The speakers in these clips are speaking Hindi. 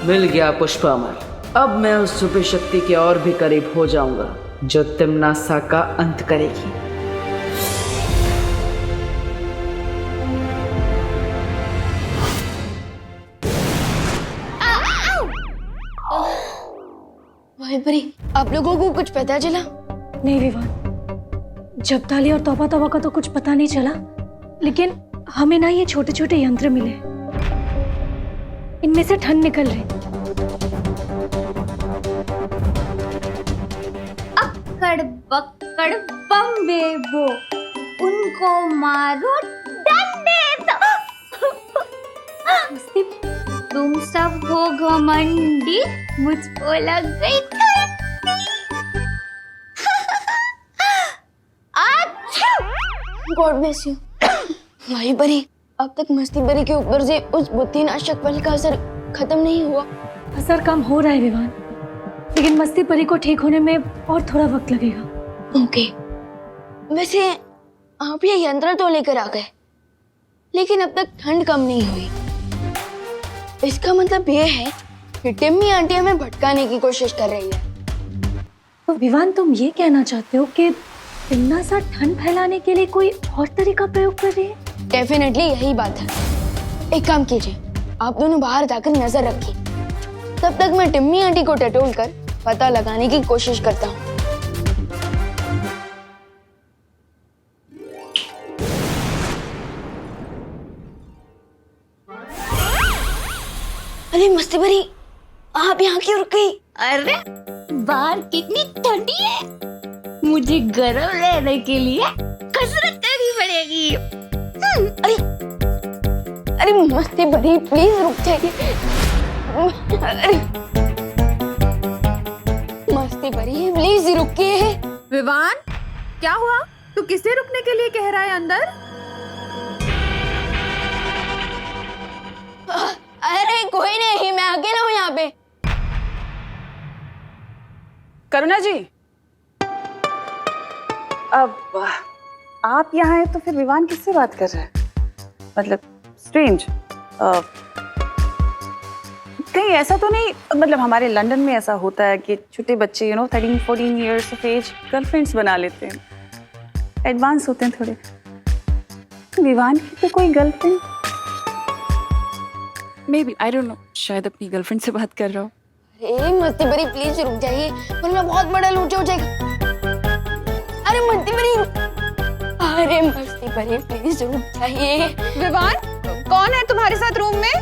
मिल गया पुष्पामर। अब मैं उस सुपर शक्ति के और भी करीब हो जाऊंगा जो तिम्नासा का अंत करेगी। भाई आप लोगों को कुछ पता चला? नहीं विवान, जब्ताली और तौबा तौबा का तो कुछ पता नहीं चला, लेकिन हमें ना ये छोटे छोटे यंत्र मिले, इनमें से ठंड निकल रही। अक्कड़ बक्कड़ बम बेबो, उनको मारो डंडे से। तुम सब हो घमंडी, मुझको लग गई गॉड ब्लेस यू। भाई बरी, अब तक मस्ती बरी के ऊपर से उस बुद्धिनाशक बल का असर खत्म नहीं हुआ। असर कम हो रहा है विवान, लेकिन मस्ती परी को ठीक होने में और थोड़ा वक्त लगेगा। ओके। वैसे आप ये यंत्र तो लेकर आ गए, लेकिन अब तक ठंड कम नहीं हुई। इसका मतलब ये है कि टिम्मी आंटी हमें भटकाने की कोशिश कर रही है। तो विवान, तुम ये कहना चाहते हो कि तिम्नासा ठंड फैलाने के लिए कोई और तरीका प्रयोग कर रही है? डेफिनेटली यही बात है। एक काम कीजिए, आप दोनों बाहर जाकर नजर रखिए, तब तक मैं टिम्मी आंटी को टटोल कर पता लगाने की कोशिश करता हूँ। अरे मस्ती भरी, आप यहाँ क्यों रुक गई? अरे बाहर कितनी ठंडी है, मुझे गर्म रहने के लिए कसरत करनी पड़ेगी। अरे अरे मस्ती भरी, प्लीज रुक जाइए। अरे मस्ती भरी, प्लीज रुकिए। विवान, क्या हुआ? तू किसे रुकने के लिए कह रहा है अंदर? अरे कोई नहीं, मैं अकेला हूँ यहाँ पे। करुणा जी, अब आप यहाँ हैं तो फिर विवान किससे बात कर रहा है? मतलब स्ट्रेंज। कहीं ऐसा तो नहीं, मतलब हमारे लंदन में ऐसा होता है कि छोटे बच्चे 13-14 इयर्स ऑफ एज गर्लफ्रेंड्स बना लेते हैं, एडवांस होते हैं थोड़े। विवान की तो कोई girlfriend may be, I don't know, शायद अपनी गर्लफ्रेंड से बात कर रहा हूँ। अरे मस्ती भरी, प्लीज रुक जाइए, वरना बहुत बड़ा लूचा हो जाएगा। अरे मस्ती भरी, अरे मस्ती भरी, प्लीज रुक जाइए। विवान, कौन है तुम्हारे साथ रूम में?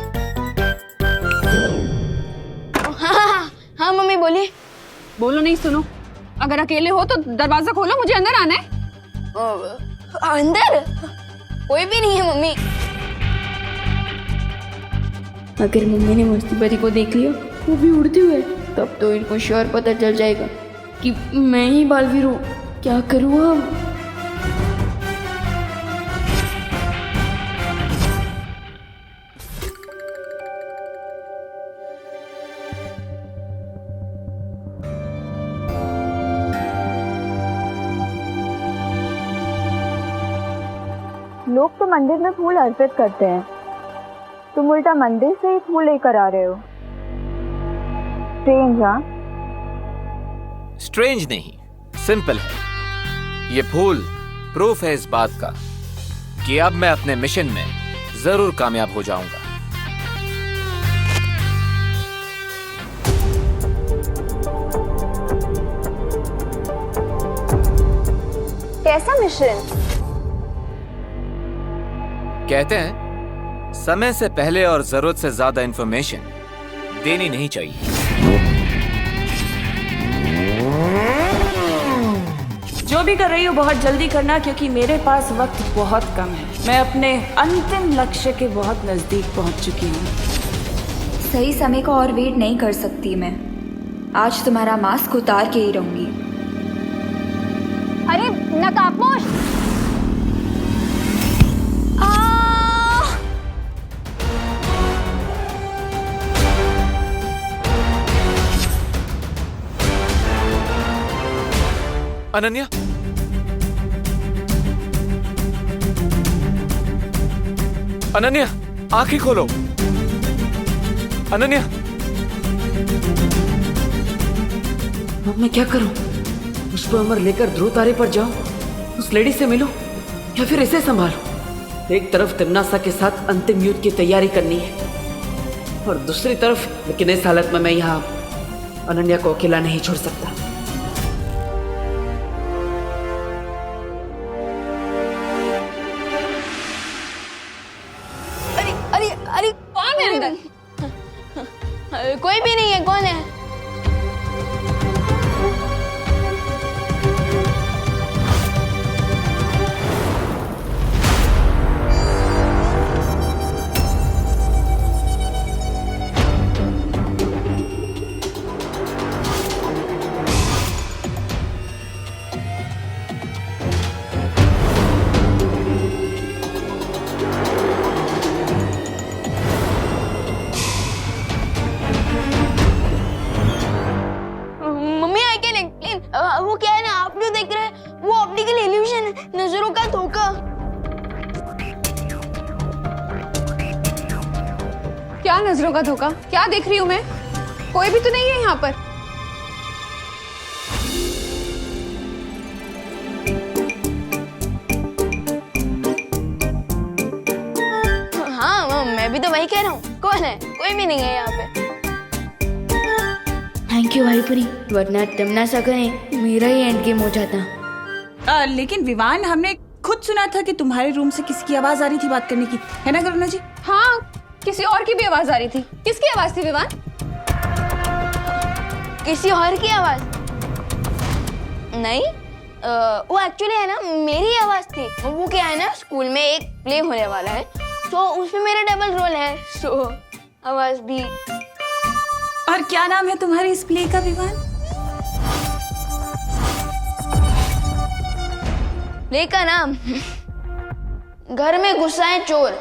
हाँ मम्मी बोलिए। बोलो नहीं, सुनो। अगर अकेले हो तो दरवाजा खोलो, मुझे अंदर आना है। अंदर कोई भी नहीं है मम्मी। अगर मम्मी ने मस्ती भरी को देख लिया, वो भी उड़ते हुए, तब तो इनको श्योर पता चल जाएगा कि मैं ही बालवीर हूँ। क्या करूँ अब? लोग तो मंदिर में फूल अर्पित करते हैं, तुम उल्टा मंदिर से ही फूल लेकर आ रहे हो। स्ट्रेंज। हाँ, स्ट्रेंज नहीं, सिंपल है। ये फूल प्रूफ है इस बात का कि अब मैं अपने मिशन में जरूर कामयाब हो जाऊंगा। कैसा मिशन? कहते हैं समय से पहले और जरूरत से ज्यादा इंफॉर्मेशन देनी नहीं चाहिए। जो भी कर रही हो बहुत जल्दी करना, क्योंकि मेरे पास वक्त बहुत कम है। मैं अपने अंतिम लक्ष्य के बहुत नजदीक पहुंच चुकी हूँ। सही समय को और वेट नहीं कर सकती मैं। आज तुम्हारा मास्क उतार के ही रहूंगी। अरे नकाबपोश! अनन्या, अनन्या, आंखें खोलो। अनन्या, अब मैं क्या करूं? पुष्प अमर लेकर ध्रुव तारे पर जाऊं, उस लेडी से मिलूं, या फिर इसे संभालूं? एक तरफ तिमनासा के साथ अंतिम युद्ध की तैयारी करनी है और दूसरी तरफ, लेकिन इस हालत में मैं यहाँ अनन्या को अकेला नहीं छोड़ सकता। अरे अरे अरे कौन है अंदर? कोई भी नहीं है, कौन है? वो क्या है ना, आप जो देख रहे हैं वो ऑप्टिकल इल्यूशन है, नजरों का धोखा। क्या नजरों का धोखा? क्या देख रही हूँ मैं? कोई भी तो नहीं है यहाँ पर। हाँ, मैं भी तो वही कह रहा हूँ। कौन है? कोई भी नहीं है यहाँ पे। थैंक यू भाईपुरी, वरना तिमनासा का नहीं, मेरा ही एंड गेम हो जाता। लेकिन विवान, हमने खुद सुना था कि तुम्हारे रूम से किसी की आवाज आ रही थी बात करने की, है ना करुणा जी? हाँ, किसी और की भी आवाज आ रही थी। किसकी आवाज थी विवान? किसी और की आवाज नहीं, वो एक्चुअली है ना मेरी आवाज थी। वो क्या है ना, स्कूल में एक प्ले होने वाला है, तो उसमें मेरा डबल रोल है, सो आवाज भी। और क्या नाम है तुम्हारे इस प्ले का विवान? प्ले का नाम घर में गुस्सा है चोर।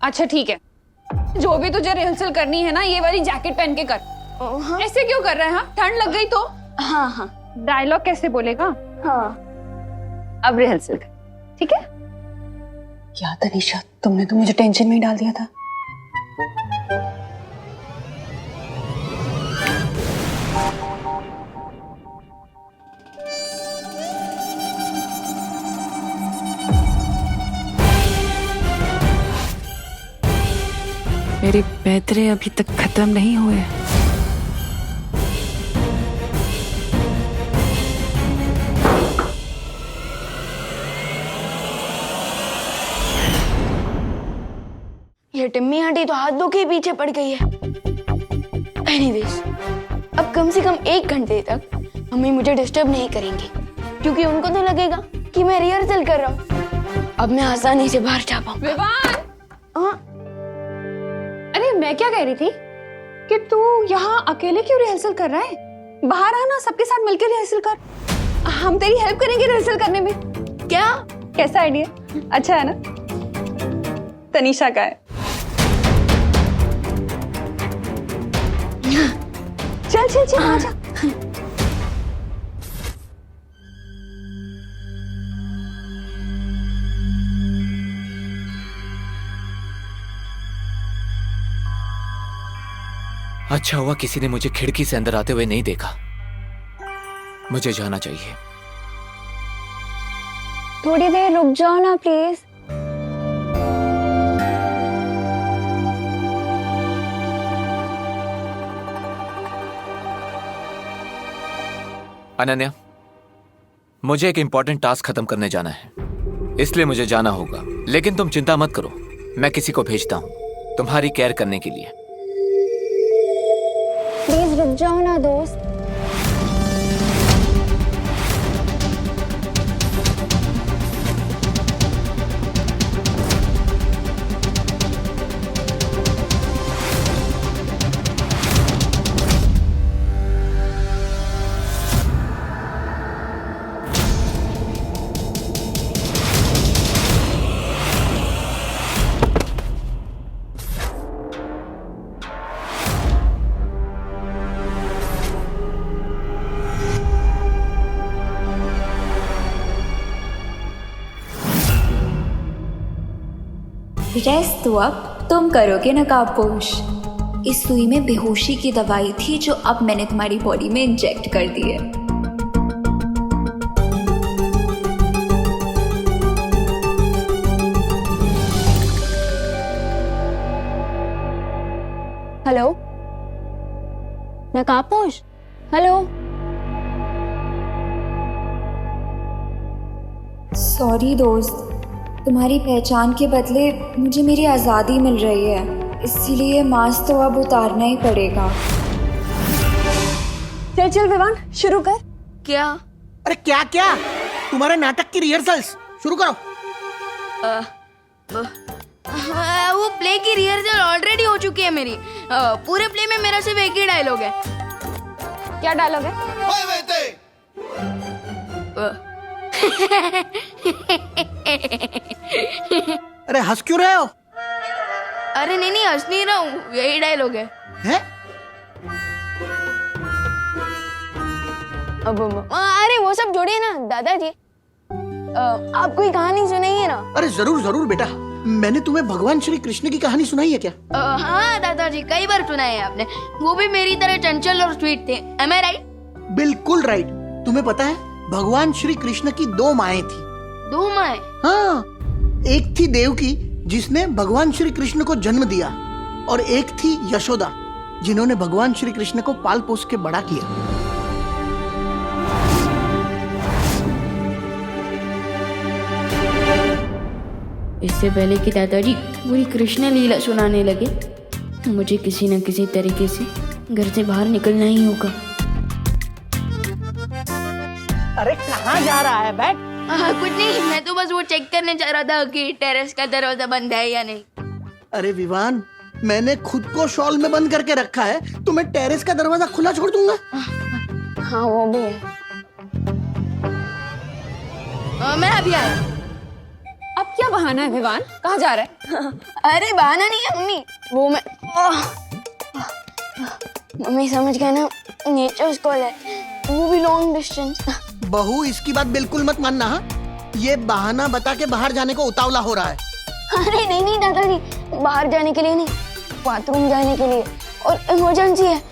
अच्छा ठीक है, जो भी तुझे रिहर्सल करनी है ना, ये वाली जैकेट पहन के कर। हाँ? ऐसे क्यों कर रहा है? हाँ, ठंड लग गई तो? हाँ हाँ डायलॉग कैसे बोलेगा? हाँ। अब रिहर्सल कर, ठीक है? क्या तनीषा, तुमने तो मुझे टेंशन में ही डाल दिया था। मेरे पैतरे अभी तक खत्म नहीं हुए। ये टिम्मी आंटी तो हाथ धो के पीछे पड़ गई है। एनीवेज, अब कम से कम 1 घंटे तक मम्मी मुझे डिस्टर्ब नहीं करेंगी, क्योंकि उनको तो लगेगा कि मैं रिहर्सल कर रहा हूँ। अब मैं आसानी से बाहर जा पाऊंगा। विवान! हाँ? अरे मैं क्या कह रही थी कि तू यहाँ अकेले क्यों रिहर्सल कर रहा है? बाहर आना, सबके साथ मिलकर रिहर्सल कर। हम तेरी हेल्प करेंगे रिहर्सल करने में। क्या? कैसा आइडिया? अच्छा है ना? तनीषा का है। चल चल चल, आजा। अच्छा हुआ किसी ने मुझे खिड़की से अंदर आते हुए नहीं देखा। मुझे जाना चाहिए। थोड़ी देर रुक जाओ ना प्लीज। अनन्या, मुझे एक इंपॉर्टेंट टास्क खत्म करने जाना है, इसलिए मुझे जाना होगा। लेकिन तुम चिंता मत करो, मैं किसी को भेजता हूँ तुम्हारी केयर करने के लिए। प्लीज रुक जाओ ना दोस्त। रेस्ट तो अब तुम करोगे नकाबपोश। इस सुई में बेहोशी की दवाई थी जो अब मैंने तुम्हारी बॉडी में इंजेक्ट कर दी है। Hello नकाबपोश, hello. सॉरी दोस्त, तुम्हारी पहचान के बदले मुझे मेरी आज़ादी मिल रही है, इसीलिए मास्क तो अब उतारना ही पड़ेगा। चल चल विवान, शुरू कर। क्या? अरे क्या क्या, तुम्हारे नाटक की रिहर्सल्स शुरू करो। वो प्ले की रिहर्सल ऑलरेडी हो चुकी है मेरी। पूरे प्ले में मेरा सिर्फ एक ही डायलॉग है। क्या डायलॉग है? अरे हंस क्यों रहे हो? अरे नहीं हंस नहीं रहा हूँ, यही डायलॉग है। हैं? अरे वो सब छोड़िए ना दादाजी, आप कोई कहानी सुनाइए ना। अरे जरूर जरूर बेटा, मैंने तुम्हें भगवान श्री कृष्ण की कहानी सुनाई है क्या? हाँ दादाजी, कई बार सुनाई है आपने। वो भी मेरी तरह चंचल और स्वीट थे। Am I right? बिल्कुल राइट। तुम्हें पता है भगवान श्री कृष्ण की 2 माएं थी। 2 माएं? हाँ, एक थी देवकी जिसने भगवान श्री कृष्ण को जन्म दिया, और एक थी यशोदा जिन्होंने भगवान श्री कृष्ण को पाल पोस के बड़ा किया। इससे पहले कि दादाजी पूरी कृष्ण लीला सुनाने लगे, मुझे किसी न किसी तरीके से घर से बाहर निकलना ही होगा। अरे कहाँ जा रहा है? बैठ। कुछ नहीं, मैं तो बस वो चेक करने जा रहा था कि टेरेस का दरवाजा बंद है या नहीं। अरे विवान, मैंने खुद को शॉल में बंद करके रखा है, तो मैं टेरेस का दरवाजा खुला छोड़ दूंगा? हाँ वो भी है। मैं अभी आया। अब क्या बहाना है विवान, कहाँ जा रहा है? अरे बहाना नहीं है मम्मी, वो मैं मम्मी समझ गया ना, नेचर्स कॉल है, वो भी लॉन्ग डिस्टेंस। बहू, इसकी बात बिल्कुल मत मानना। हाँ, ये बहाना बता के बाहर जाने को उतावला हो रहा है। अरे नहीं दादाजी, बाहर जाने के लिए नहीं, बाथरूम जाने के लिए, और इमरजेंसी है,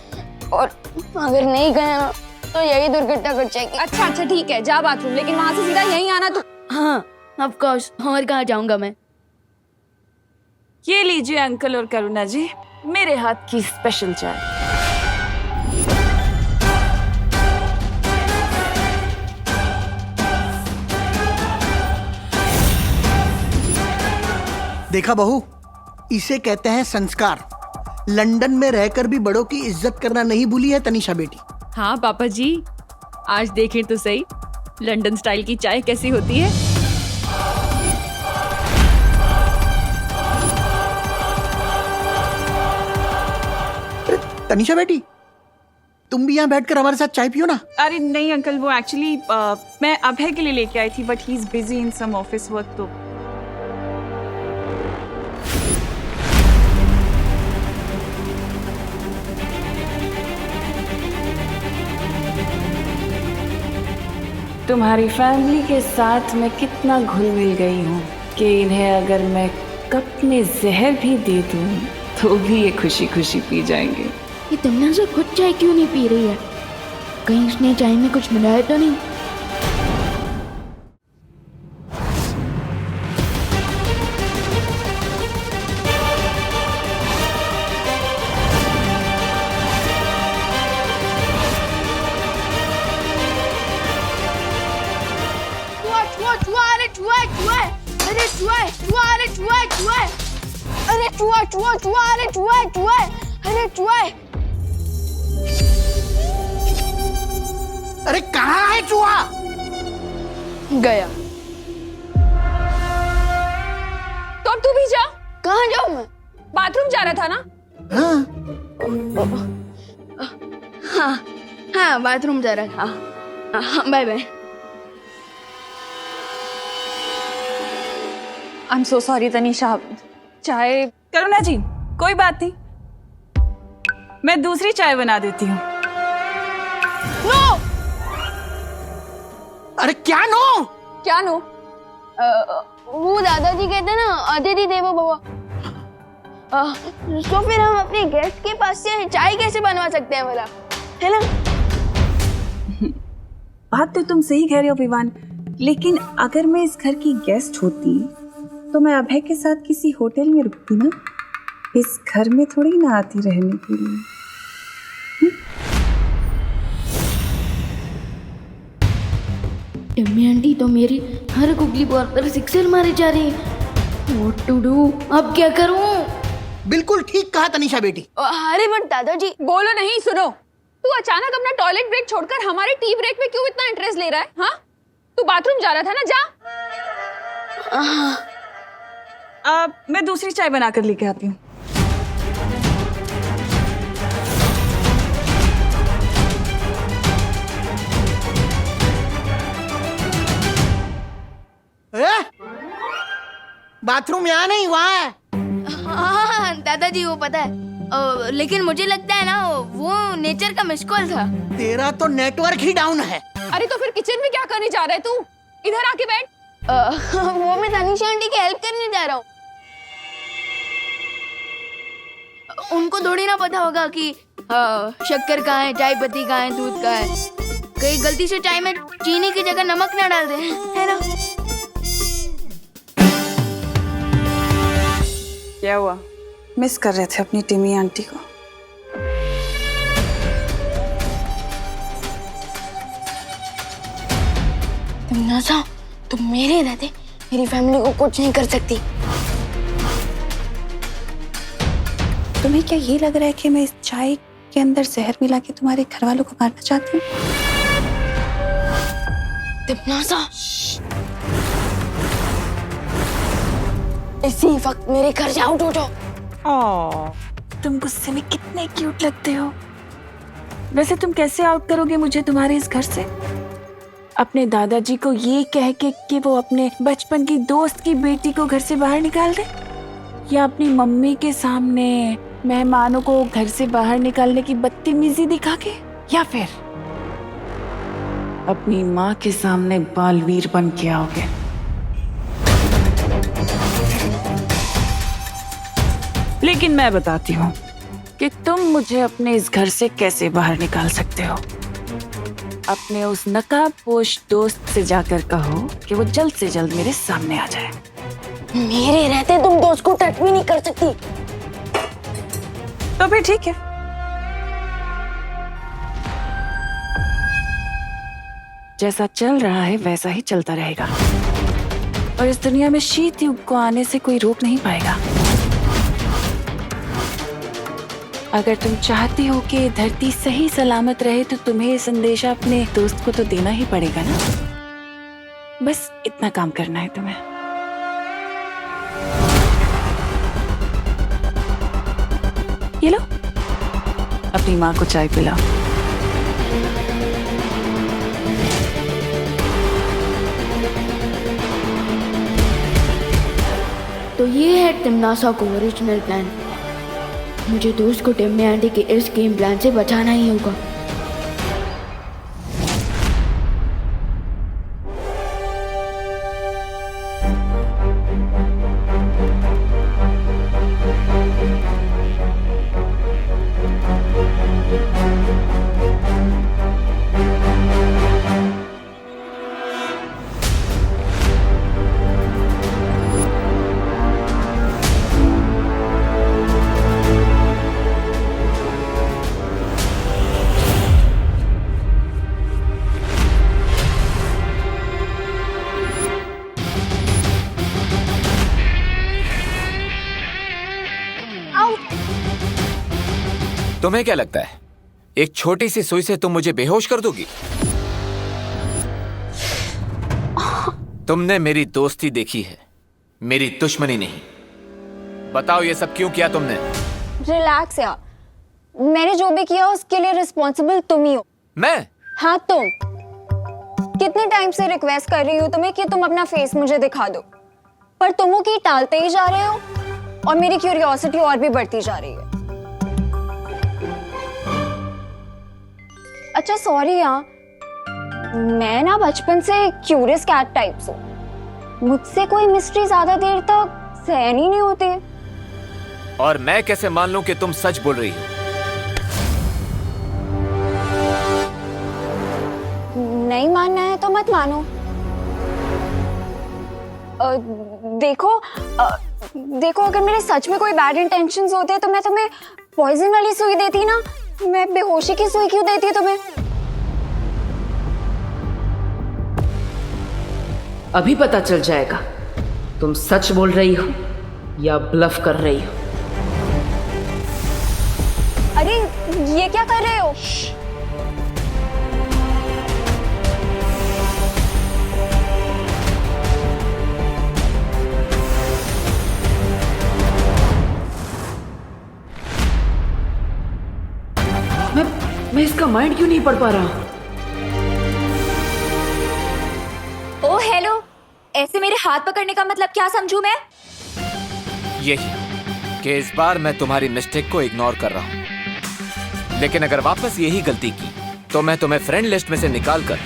और अगर नहीं गया ना तो यही दुर्घटना घट जाएगी। अच्छा ठीक है, जा बाथरूम, लेकिन वहाँ से सीधा यहीं आना तो। हाँ ऑफ कोर्स, और कहाँ जाऊंगा मैं। ये लीजिए अंकल और करुणा जी, मेरे हाथ की स्पेशल चाय। देखा बहू, इसे कहते हैं संस्कार। लंदन में रहकर भी बड़ों की इज्जत करना नहीं भूली है तनीषा बेटी। हाँ पापा जी, आज देखें तो सही लंदन स्टाइल की चाय कैसी होती है। तनीषा बेटी, तुम भी यहाँ बैठकर हमारे साथ चाय पियो ना। अरे नहीं अंकल, वो एक्चुअली मैं अभय के लिए लेके आई थी, but he is busy in some office work. तो तुम्हारी फैमिली के साथ मैं कितना घुल मिल गई हूँ कि इन्हें अगर मैं कप में जहर भी दे दूँ तो भी ये खुशी खुशी पी जाएंगे। ये तुमने से खुद चाय क्यों नहीं पी रही है? कहीं उसने चाय में कुछ मिलाया तो नहीं? अरे कहाँ है चूहा? गया। तो अब तू भी जा। कहाँ जाऊँ मैं? बाथरूम जा रहा था ना? हाँ, हाँ बाथरूम जा रहा था। हाँ bye bye. I am so sorry Tanisha, chai. Karuna जी कोई बात नहीं, मैं दूसरी चाय बना देती हूँ। अरे क्या नो? क्या नो? वो दादाजी कहते हैं ना, अतिथि देवो भव। तो फिर हम अपने गेस्ट के पास से चाय कैसे बनवा सकते हैं भला, है ना? बात तो तुम सही कह रहे हो विवान, लेकिन अगर मैं इस घर की गेस्ट होती तो मैं अभय के साथ किसी होटल में रुकती ना, इस घर में थोड़ी ना आती रहने के लिए। टिम्मी आंटी तो मेरी हर गुगली बॉल पर सिक्सर मारे जा रही है। What to do? अब क्या करूं? बिल्कुल ठीक कहा तनिषा बेटी। अरे बट दादाजी। बोलो नहीं, सुनो। तू अचानक अपना टॉयलेट ब्रेक छोड़कर हमारे टी ब्रेक में क्यों इतना इंटरेस्ट ले रहा है? हाँ, तू बाथरूम जा रहा था ना, जा। मैं दूसरी चाय बनाकर लेके आती हूँ। बाथरूम यहाँ नहीं, वहाँ है। हाँ दादाजी, वो पता है, लेकिन मुझे लगता है ना वो नेचर का मिस कॉल था। तेरा तो नेटवर्क ही डाउन है। अरे तो फिर किचन में क्या करने जा रहा है तू? इधर आके बैठ। वो मैं तनिषा आंटी की हेल्प करने जा रहा हूँ। उनको थोड़ी ना पता होगा कि शक्कर कहाँ है, चाय पत्ती कहाँ है, दूध कहाँ है। कहीं गलती से चाय में चीनी की जगह नमक ना डाल दे, है ना? क्या हुआ? मिस कर रहे थे अपनी टिमी आंटी को? नाज़ा, तुम मेरे रहते मेरी फैमिली को कुछ नहीं कर सकती। तुम्हें क्या ये लग रहा है कि मैं इस चाय के अंदर जहर मिला के तुम्हारे घर वालों को मारना चाहती हूँ? नाज़ा, इसी वक्त मेरे घर से आउट हो जाओ। तुम गुस्से में कितने क्यूट लगते हो। वैसे तुम कैसे आउट करोगे मुझे तुम्हारे इस घर से? अपने दादाजी को ये कह के कि वो अपने बचपन की दोस्त की बेटी को घर से बाहर निकाल दे, या अपनी मम्मी के सामने मेहमानों को घर से बाहर निकालने की बदतमीजी दिखा के, या फिर अपनी माँ के सामने बालवीर बन के आओगे? लेकिन मैं बताती हूँ कि तुम मुझे अपने इस घर से कैसे बाहर निकाल सकते हो। अपने उस नकाबपोश दोस्त से जाकर कहो कि वो जल्द से जल्द मेरे सामने आ जाए। मेरे रहते तुम दोस्त को टच भी नहीं कर सकती। तो फिर ठीक है, जैसा चल रहा है वैसा ही चलता रहेगा, और इस दुनिया में शीत युग को आने से कोई रोक नहीं पाएगा। अगर तुम चाहती हो कि धरती सही सलामत रहे तो तुम्हें ये संदेशा अपने दोस्त को तो देना ही पड़ेगा ना। बस इतना काम करना है तुम्हें। ये लो, अपनी माँ को चाय पिलाओ। तो ये है टिमनासा को ओरिजिनल प्लान। मुझे दोस्त को टिम्मी आंटी के इस गेम प्लान से बचाना ही होगा। तुम्हें क्या लगता है एक छोटी सी सुई से तुम मुझे बेहोश कर दोगी? तुमने मेरी दोस्ती देखी है, मेरी दुश्मनी नहीं। बताओ ये सब क्यों किया तुमने? रिलैक्स यार, मैंने जो भी किया उसके लिए रिस्पॉन्सिबल तुम ही हो। मैं? हाँ तुम। कितने टाइम से रिक्वेस्ट कर रही हूँ तुम्हें कि तुम अपना फेस मुझे दिखा दो, पर तुम वो की टालते ही जा रहे हो और मेरी क्यूरियोसिटी और भी बढ़ती जा रही है। अच्छा सॉरी यार, मैं ना बचपन से क्यूरियस कैट टाइप्स हूँ। मुझसे कोई मिस्ट्री ज्यादा देर तक सहन ही नहीं होती। और मैं कैसे मान लूं कि तुम सच बोल रही हो? नहीं मानना है तो मत मानो। देखो अगर मेरे सच में कोई बैड इंटेंशंस होते तो मैं तुम्हें पॉइजन वाली सुई देती ना। मैं बेहोशी की सुई क्यों देती तुम्हें? अभी पता चल जाएगा तुम सच बोल रही हो या ब्लफ कर रही हो। अरे ये क्या कर रहे हो? मैं इसका माइंड क्यों नहीं पढ़ पा रहा? ओ हेलो, ऐसे मेरे हाथ पकड़ने का मतलब क्या समझूं मैं? यही कि इस बार मैं तुम्हारी मिस्टेक को इग्नोर कर रहा हूं, लेकिन अगर वापस यही गलती की तो मैं तुम्हें फ्रेंड लिस्ट में से निकालकर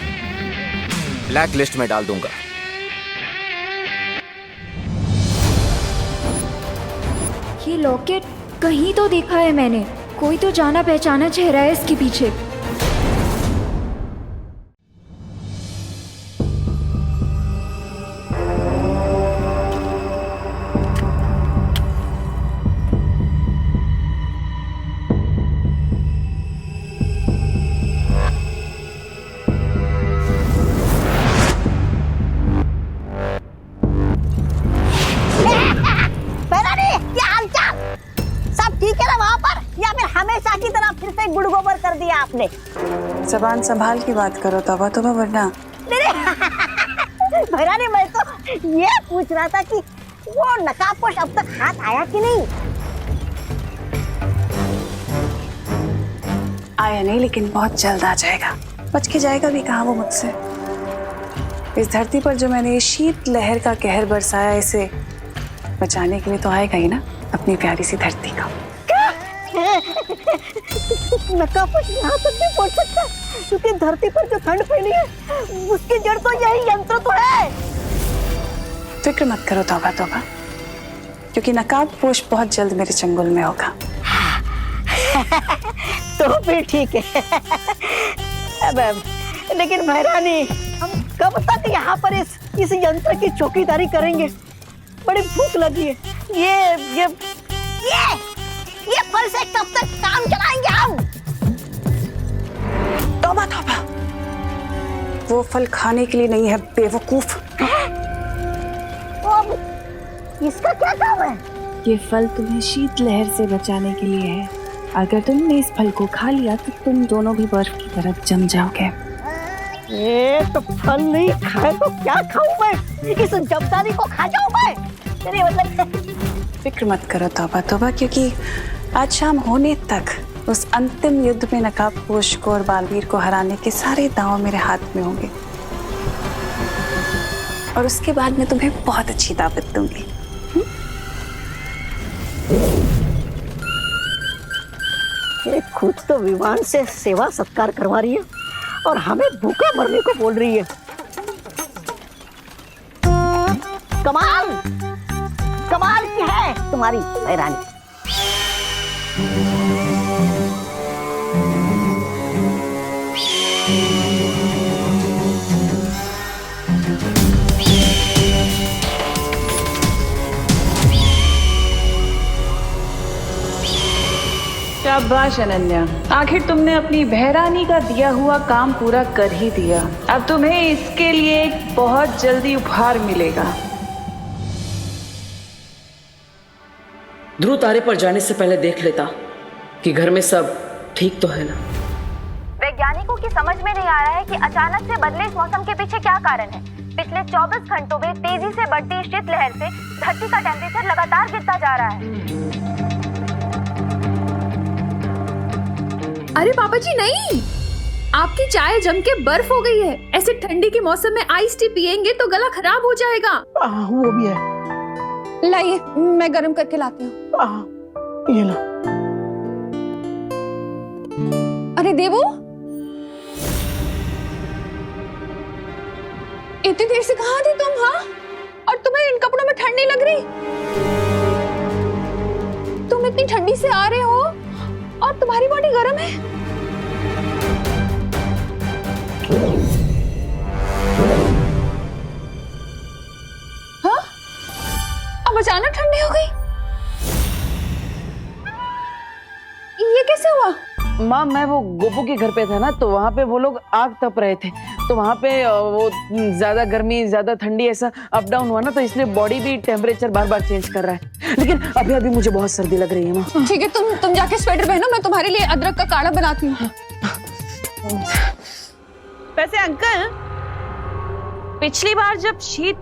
ब्लैक लिस्ट में डाल दूंगा। ये लॉकेट कहीं तो देखा है मैंने। कोई तो जाना पहचाना चेहरा है इसके पीछे। आपने जबान संभाल की बात करो तौबा तौबा, वरना भैरानी मैं तो ये पूछ रहा था कि वो नकाबपोश अब तक हाथ आया कि नहीं? आया नहीं, लेकिन बहुत जल्द आ जाएगा। बच के जाएगा भी कहाँ वो मुझसे। इस धरती पर जो मैंने ये शीत लहर का कहर बरसाया, इसे बचाने के लिए तो आएगा ही ना, अपनी प्यारी सी धरती का। नकाबपोश यहाँ तक नहीं पहुँच सकता, क्योंकि धरती पर जो ठंड फैली है उसकी जड़ तो यही यंत्र तो है। फिक्र मत करो तौबा तौबा, क्योंकि नकाबपोश बहुत जल्द मेरे चंगुल में होगा। तो फिर ठीक है। अब लेकिन महारानी, हम कब तक यहाँ पर इस यंत्र की चौकीदारी करेंगे? बड़ी भूख लगी है। ये फल से कब तक काम चलाएंगे हम? तौबा तौबा, वो फल खाने के लिए नहीं है बेवकूफ। इसका क्या काम है? ये फल तुम्हें शीत लहर से बचाने के लिए है। अगर तुमने इस फल को खा लिया तो तुम दोनों भी बर्फ की तरफ जम जाओगे। ये तो फल नहीं खाए तो क्या खाऊं मैं? इस जबदारी को खा जाऊं मैं? तेरे मतलब फिक्र मत करो तौबा तौबा, क्योंकि आज शाम होने तक उस अंतिम युद्ध में नकाबपोश को और बालवीर को हराने के सारे दांव मेरे हाथ में होंगे, और उसके बाद मैं तुम्हें बहुत अच्छी दावत दूंगी। ये खुद तो विमान से सेवा सत्कार करवा रही है और हमें भूखा मरने को बोल रही है। कमाल की है तुम्हारी महारानी। शाबाश अनन्या, आखिर तुमने अपनी बहरानी का दिया हुआ काम पूरा कर ही दिया। अब तुम्हें इसके लिए एक बहुत जल्दी उपहार मिलेगा। ध्रुव तारे पर जाने से पहले देख लेता कि घर में सब ठीक तो है ना। वैज्ञानिकों की समझ में नहीं आ रहा है कि अचानक से बदले इस मौसम के पीछे क्या कारण है। पिछले 24 घंटों में तेजी से बढ़ती शीत लहर से धरती का टेम्परेचर लगातार गिरता जा रहा है। अरे पापा जी नहीं, आपकी चाय जम के बर्फ हो गई है। ऐसे ठंडी के मौसम में आइस टी पिएंगे तो गला खराब हो जाएगा। वो भी है। लाइए, मैं गर्म करके लाती हूँ। ये लो। अरे देवू, इतनी देर से कहाँ थे तुम? हाँ, और तुम्हें इन कपड़ों में ठंड नहीं लग रही? तुम इतनी ठंडी से आ रहे हो और तुम्हारी बॉडी गर्म है। हाँ? अब अचानक ठंडी हो गई, ये कैसे हुआ? माँ, मैं वो गोपू के घर पे था ना, तो वहाँ पे वो लोग आग तप रहे थे, तो वहाँ पे वो ज्यादा गर्मी ज्यादा ठंडी ऐसा अप डाउन हुआ ना, तो इसलिए बॉडी भी टेम्परेचर बार बार चेंज कर रहा है। लेकिन अभी अभी मुझे बहुत सर्दी लग रही है माँ। ठीक है, तुम जाके स्वेटर पहनो, मैं तुम्हारे लिए अदरक का काढ़ा बनाती हूँ। वैसे अंकल, पिछली बार जब शीत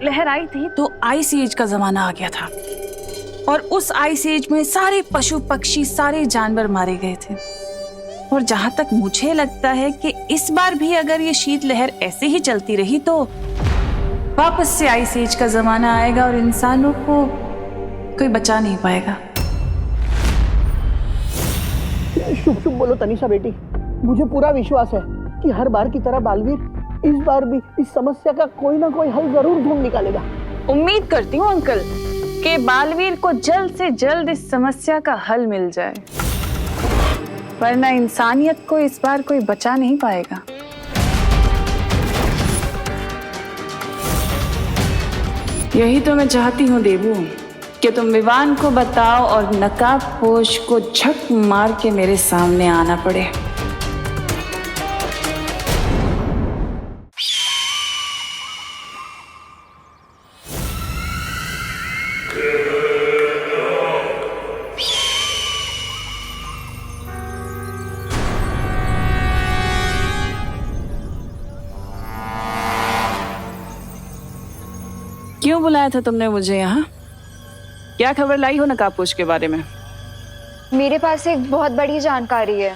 लहर आई थी तो आइस एज का जमाना आ गया था, और उस आइस एज में सारे पशु पक्षी सारे जानवर मारे गए थे। और जहां तक मुझे लगता है कि इस बार भी अगर ये शीत लहर ऐसे ही चलती रही तो वापस से आइस एज का जमाना आएगा और इंसानों को कोई बचा नहीं पाएगा। शुभ शुभ बोलो तनिषा बेटी, मुझे पूरा विश्वास है कि हर बार की तरह बालवीर इस बार भी इस समस्या का कोई ना कोई हल जरूर ढूंढ निकालेगा। उम्मीद करती हूँ अंकल कि बालवीर को जल्द से जल्द इस समस्या का हल मिल जाए, वरना इंसानियत को इस बार कोई बचा नहीं पाएगा। यही तो मैं चाहती हूँ देवू, कि तुम विवान को बताओ और नकाबपोश को झक मार के मेरे सामने आना पड़े। क्यों बुलाया था तुमने मुझे यहाँ? क्या खबर लाई हो नकाबपोश के बारे में? मेरे पास एक बहुत बड़ी जानकारी है,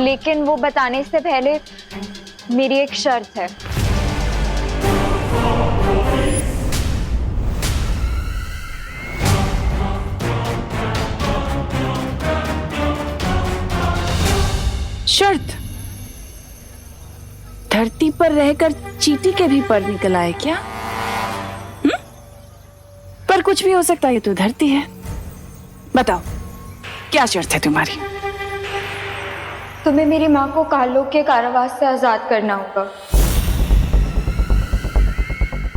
लेकिन वो बताने से पहले मेरी एक शर्त है। शर्त? धरती पर रहकर चींटी के भी पर निकल आए क्या? पर कुछ भी हो सकता है, ये तो धरती है। बताओ क्या शर्त है तुम्हारी? तुम्हें मेरी माँ को काललोक के कारावास से आजाद करना होगा।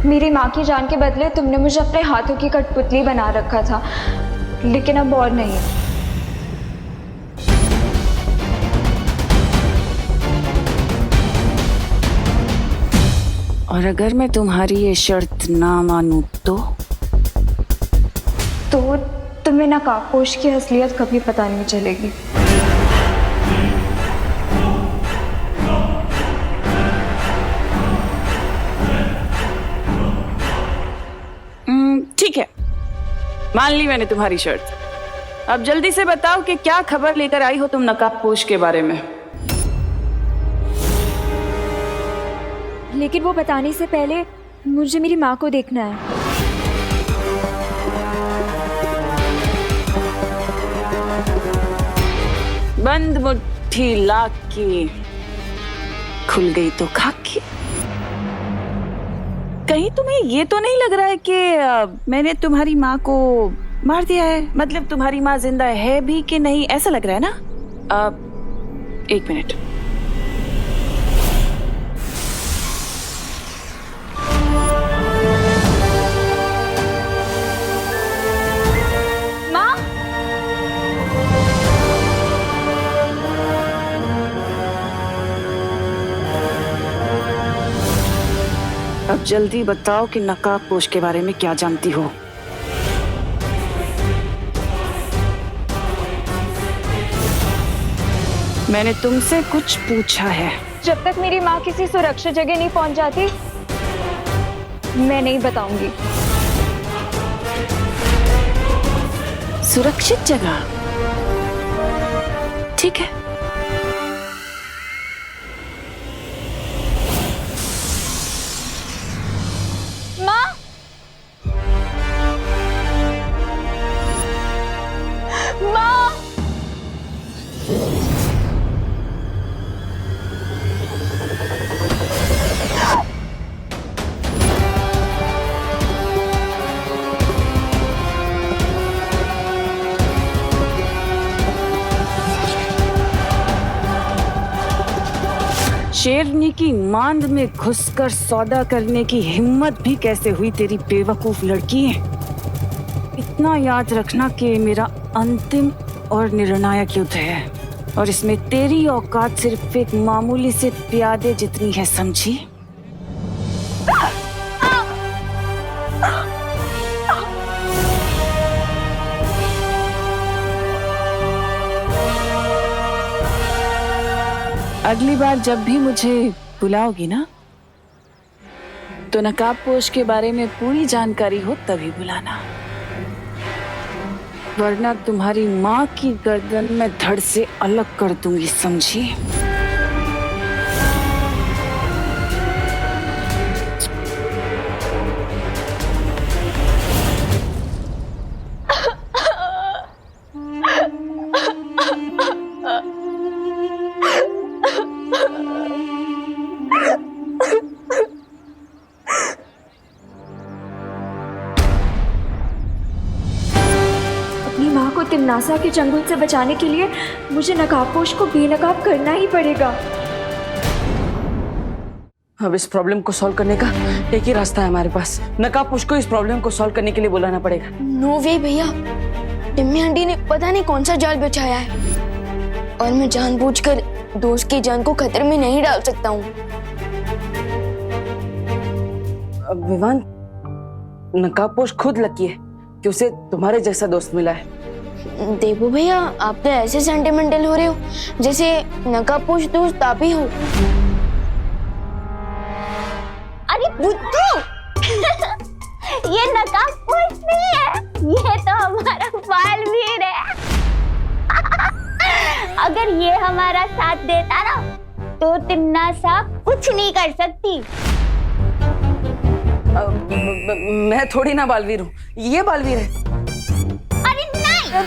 मेरी माँ की जान के बदले तुमने मुझे अपने हाथों की कठपुतली बना रखा था, लेकिन अब और नहीं। और अगर मैं तुम्हारी ये शर्त ना मानूं तो तुम्हें नकाबपोश की असलियत कभी पता नहीं चलेगी। ठीक है, मान ली मैंने तुम्हारी शर्त। अब जल्दी से बताओ कि क्या खबर लेकर आई हो तुम नकाबपोश के बारे में? लेकिन वो बताने से पहले मुझे मेरी माँ को देखना है। बंद मुट्ठी लाख की, खुल गई तो खाकी। कहीं तुम्हें ये तो नहीं लग रहा है कि मैंने तुम्हारी माँ को मार दिया है? मतलब तुम्हारी माँ जिंदा है भी कि नहीं, ऐसा लग रहा है ना? एक मिनट। अब जल्दी बताओ कि नकाबपोश के बारे में क्या जानती हो? मैंने तुमसे कुछ पूछा है। जब तक मेरी माँ किसी सुरक्षित जगह नहीं पहुंच जाती, मैं नहीं बताऊंगी। सुरक्षित जगह? ठीक है। शेरनी की मांद में घुसकर सौदा करने की हिम्मत भी कैसे हुई तेरी बेवकूफ लड़की। इतना याद रखना कि मेरा अंतिम और निर्णायक युद्ध है और इसमें तेरी औकात सिर्फ एक मामूली से प्यादे जितनी है, समझी? अगली बार जब भी मुझे बुलाओगी ना, तो नकाबपोश के बारे में पूरी जानकारी हो तभी बुलाना, वरना तुम्हारी माँ की गर्दन में धड़ से अलग कर दूंगी, समझी? तिमनासा के चंगुल से बचाने के लिए मुझे नकाबपोश को बेनकाब करना ही पड़ेगा। अब इस प्रॉब्लम को सॉल्व करने का एक ही रास्ता है हमारे पास। नकाबपोश को इस प्रॉब्लम को सॉल्व करने के लिए बुलाना पड़ेगा। नो वे भैया, टिम्मी आंटी ने पता नहीं कौन सा जाल बिछाया है और मैं जानबूझकर दोस्त की जान को खतरे में नहीं डाल सकता हूँ। विवान, नकाबपोश खुद लकी है कि उसे तुम्हारे जैसा दोस्त मिला है। देवू भैया, आप तो ऐसे सेंटिमेंटल हो रहे हो जैसे नकाबपोश दोस्त आप ही हो। अरे बुद्धू ये नकाबपोश नहीं है, ये तो हमारा बालवीर है। अगर ये हमारा साथ देता ना तो तिमनासा कुछ नहीं कर सकती। मैं थोड़ी ना बालवीर हूँ, ये बालवीर है। अरे नहीं,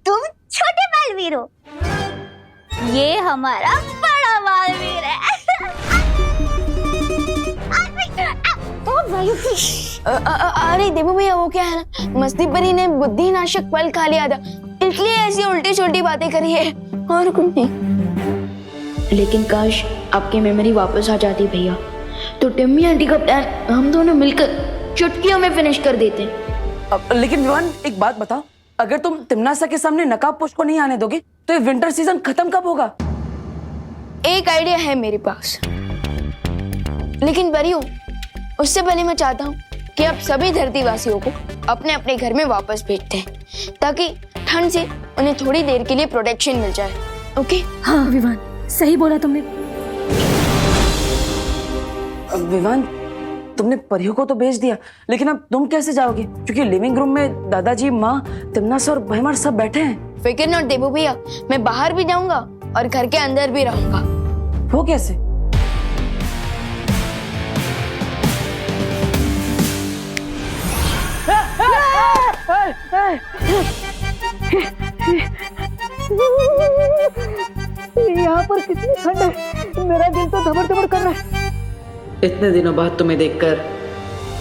तुम छोटे बालवीर हो, ये हमारा बड़ा बालवीर है। अरे देवू भैया, वो क्या है ना, मस्ती परी ने बुद्धिनाशक फल खा लिया था, इसलिए ऐसी उल्टी छोटी बातें करी है और कुछ नहीं। लेकिन काश आपकी मेमोरी वापस आ जाती भैया, तो टिम्मी आंटी का प्लान हम दोनों मिलकर चुटकियों में फिनिश कर देते। लेकिन विवान, एक बात बताओ, अगर तुम तिमनासा के सामने नकाबपोश को नहीं आने दोगे तो ये विंटर सीजन खत्म कब होगा? एक आइडिया है मेरे पास, लेकिन परियों, उससे पहले मैं चाहता हूँ कि आप सभी धरतीवासियों को अपने अपने घर में वापस भेजते हैं ताकि ठंड से उन्हें थोड़ी देर के लिए प्रोटेक्शन मिल जाए। ओके? हाँ विवान, सही बोला तुमने। विवान, तुमने परियों को तो भेज दिया, लेकिन अब तुम कैसे जाओगे? क्योंकि लिविंग रूम में दादाजी, माँ, तिमनासा और भैमार सब बैठे हैं। फिक्र नॉट देवू भैया, मैं बाहर भी जाऊंगा और घर के अंदर भी रहूंगा। वो कैसे? यहाँ पर कितनी ठंड है, मेरा दिल तो धबड़ धबड़ कर रहा है। इतने दिनों बाद तुम्हें देखकर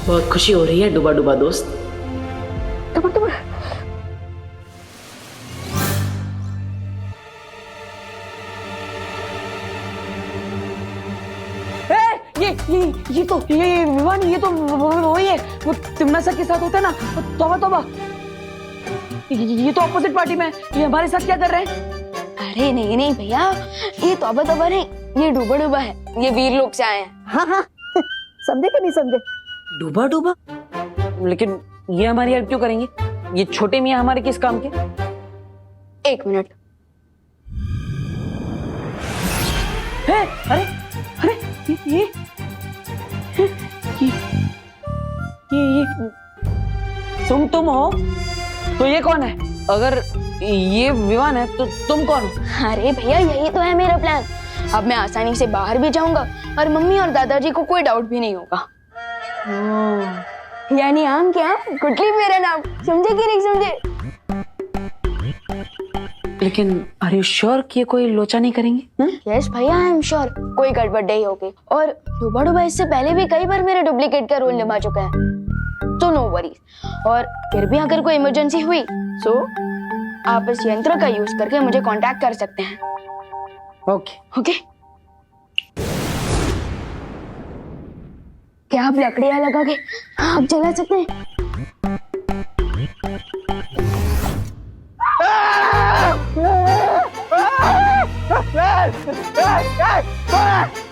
बहुत खुशी हो रही है डुबा डुबा दोस्त। धबड़ धबड़। ये विवान, ये तो वही है, वो तिमनासा के साथ होता है ना। तौबा तौबा, ये तो ऑपोजिट पार्टी में, ये हमारे साथ क्या कर रहे हैं? अरे नहीं नहीं भैया, ये तौबा तौबा नहीं, ये डूबा डूबा है, ये वीर लोग से आए हैं। हाँ हाँ, समझे कि नहीं समझे? डूबा डूबा? लेकिन ये हमारी हेल्प क्यों करेंगे? ये छोटे मियाँ हमारे किस काम के? एक मिनट। अरे अरे, ये तुम हो तो ये कौन है? अगर ये विवान है तो तुम कौन हो? अरे भैया, यही तो है मेरा प्लान। अब मैं आसानी से बाहर भी जाऊंगा और मम्मी और दादाजी को कोई डाउट भी नहीं होगा। यानी आम क्या, गुटली मेरा नाम, समझे कि नहीं समझे? लेकिन आर यू श्योर कि ये कोई लोचा नहीं करेंगे? यस भैया, आई एम श्योर कोई गड़बड़ नहीं होगी। और डूबा डूबा इससे पहले भी कई बार मेरे डुप्लीकेट का रोल निभा चुका है, तो नो वरीज। और फिर भी अगर कोई इमरजेंसी हुई तो आप इस यंत्र का यूज करके मुझे कांटेक्ट कर सकते हैं। Okay okay. क्या आप लकड़ियां लगा के आग जला सकते हैं?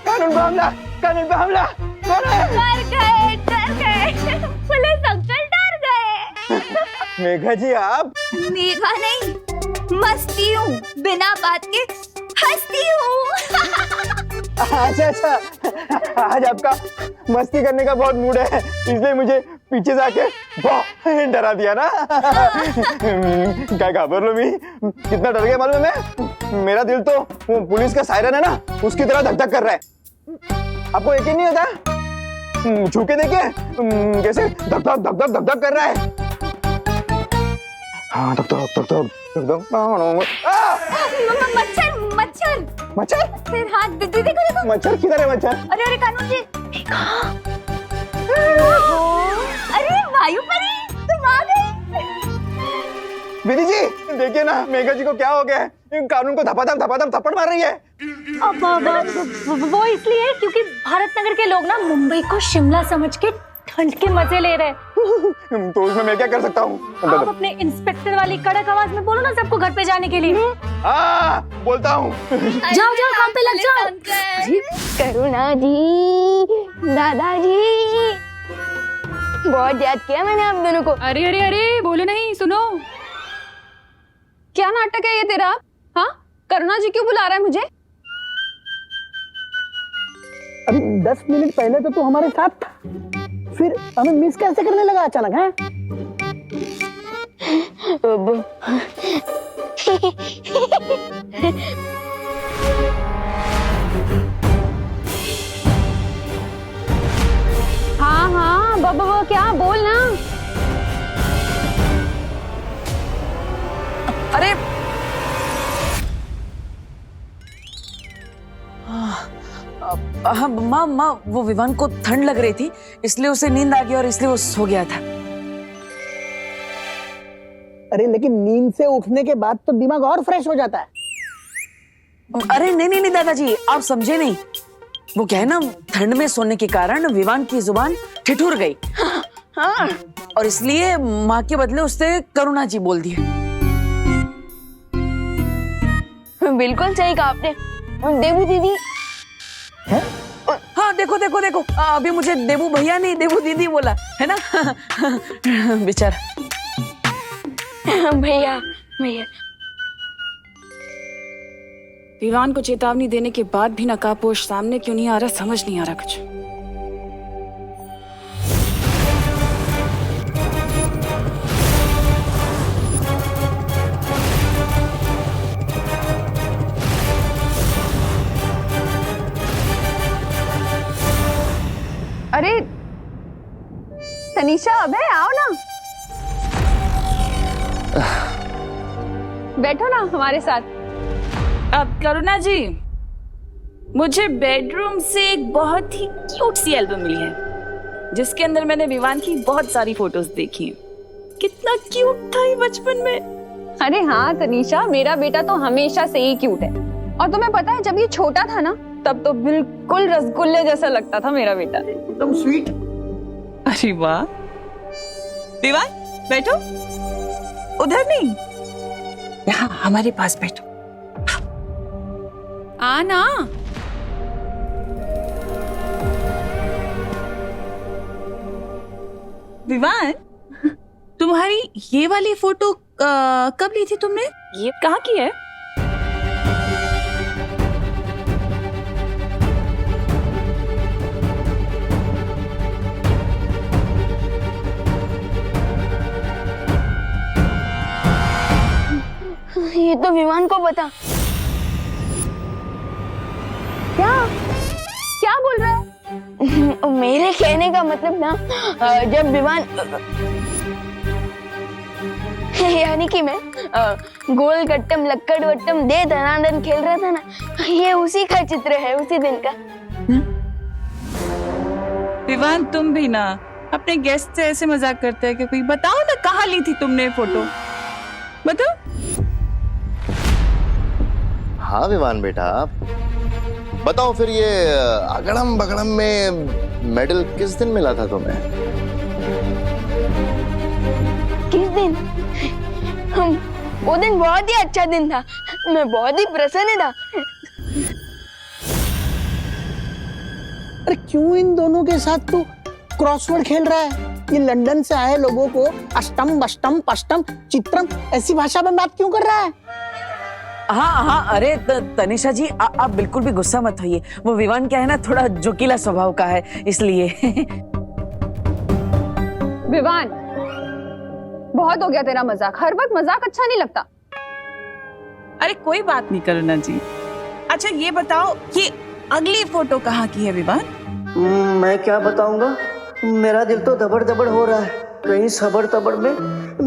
कानून पे हमला, कानून पे हमला। डर गए पुलिस अंकल डर गए। मेघा जी आप? मेघा नहीं, मस्ती हूँ, बिना बात के हंसती हूँ। अच्छा, आज आपका मस्ती करने का बहुत मूड है, इसलिए मुझे पीछे से आके बहुत डरा दिया ना। क्या घाबर लो मी, कितना डर गया मालूम है मैं? मेरा दिल तो वो पुलिस का सायरन है ना, उसकी तरह धक धक कर रहा है। आपको यकीन नहीं होता? छू के देखिए कैसे धक धक धक धक धक धक कर रहा है। हाँ धक धक धक धक धक धक। मच्छर मच्छर मच्छर? फिर हाथ देखो देखो। मच्छर किधर है मच्छर? अरे कानून जी। अरे वायु परी तुम आ गए। विधि जी देखिए ना, मेघा जी को क्या हो गया है? कानून को धपाधप थप्पड़ मार रही है। वो इसलिए क्योंकि भारत नगर के लोग ना मुंबई को शिमला समझ के ठंड के मजे ले रहे हैं। तो उसमें मैं क्या कर सकता हूँ? आप अपने इंस्पेक्टर वाली कड़क आवाज में बोलो ना सबको घर पे जाने के लिए। बोलता हूँ। जाओ जाओ काम पे लग जाओ। करुणा जी, दादाजी, बहुत याद किया मैंने आप दोनों को। अरे अरे अरे बोलो नहीं, सुनो। क्या नाटक है ये तेरा? हाँ, करुणा जी क्यों बुला रहा है मुझे? अभी 10 मिनट पहले तो तू हमारे साथ था, फिर हमें मिस कैसे करने लगा अचानक? है हाँ हाँ बाबा क्या बोल ना। अरे हाँ माँ वो विवान को ठंड लग रही थी, इसलिए उसे नींद आ गई और इसलिए वो सो गया था। अरे लेकिन नींद से उठने के बाद तो दिमाग और फ्रेश हो जाता है। अरे नहीं दादाजी, आप समझे नहीं। वो क्या है ना, ठंड में सोने के कारण विवान की जुबान ठिठुर गई। हाँ, और इसलिए माँ के बदले उससे करुणा जी बोल दिए। बिल्कुल सही कहा आपने। देवू दीदी है? हाँ देखो अभी मुझे देवू भैया नहीं देवू दीदी बोला है ना। बेचारा भैया। विवान को चेतावनी देने के बाद भी नकाबपोश सामने क्यों नहीं आ रहा, समझ नहीं आ रहा कुछ। अरे तनीषा, अबे आओ ना, बैठो ना हमारे साथ। अब करुणा जी, मुझे बेडरूम से एक बहुत ही क्यूट सी एल्बम मिली है, जिसके अंदर मैंने विवान की बहुत सारी फोटोज देखी हैं। कितना क्यूट था ये बचपन में। अरे हाँ तनीषा, मेरा बेटा तो हमेशा से ही क्यूट है। और तुम्हें पता है, जब ये छोटा था ना, तब तो बिल्कुल रसगुल्ले जैसा लगता था मेरा बेटा, एकदम स्वीट। अरे वाह। विवान बैठो, उधर नहीं, यहाँ हमारे पास बैठो। आना। विवान, तुम्हारी ये वाली फोटो कब ली थी तुमने? ये कहाँ की है? ये तो विवान को पता। क्या बोल रहा है? मेरे कहने का मतलब ना, जब विवान यानी कि मैं गोल गट्टम लक्कड़ वट्टम दे धनाधन खेल रहा था ना, ये उसी का चित्र है, उसी दिन का। विवान, तुम भी ना अपने गेस्ट से ऐसे मजाक करते हैं कि कोई बताओ ना, कहाँ ली थी तुमने फोटो, बताओ। हाँ विवान बेटा, बताओ फिर ये अगड़म बगड़म में मेडल किस दिन मिला था तुम्हें? किस दिन? वो दिन बहुत ही अच्छा दिन था, मैं बहुत ही प्रसन्न था। अरे क्यों इन दोनों के साथ तू क्रॉसवर्ड खेल रहा है? ये लंदन से आए लोगों को अष्टम बष्टम पष्टम चित्रम ऐसी भाषा में बात क्यों कर रहा है? हाँ हाँ, अरे तनिषा जी आप बिल्कुल भी गुस्सा मत होइए। वो विवान क्या है ना, थोड़ा जोकीला स्वभाव का है, इसलिए। विवान, बहुत हो गया तेरा मजाक। हर वक्त मजाक अच्छा नहीं लगता। अरे कोई बात नहीं करुणा जी। अच्छा ये बताओ, ये अगली फोटो कहाँ की है विवान? मैं क्या बताऊंगा, मेरा दिल तो दबड़ दबड़ हो रहा है। कहीं सबर तबड़ में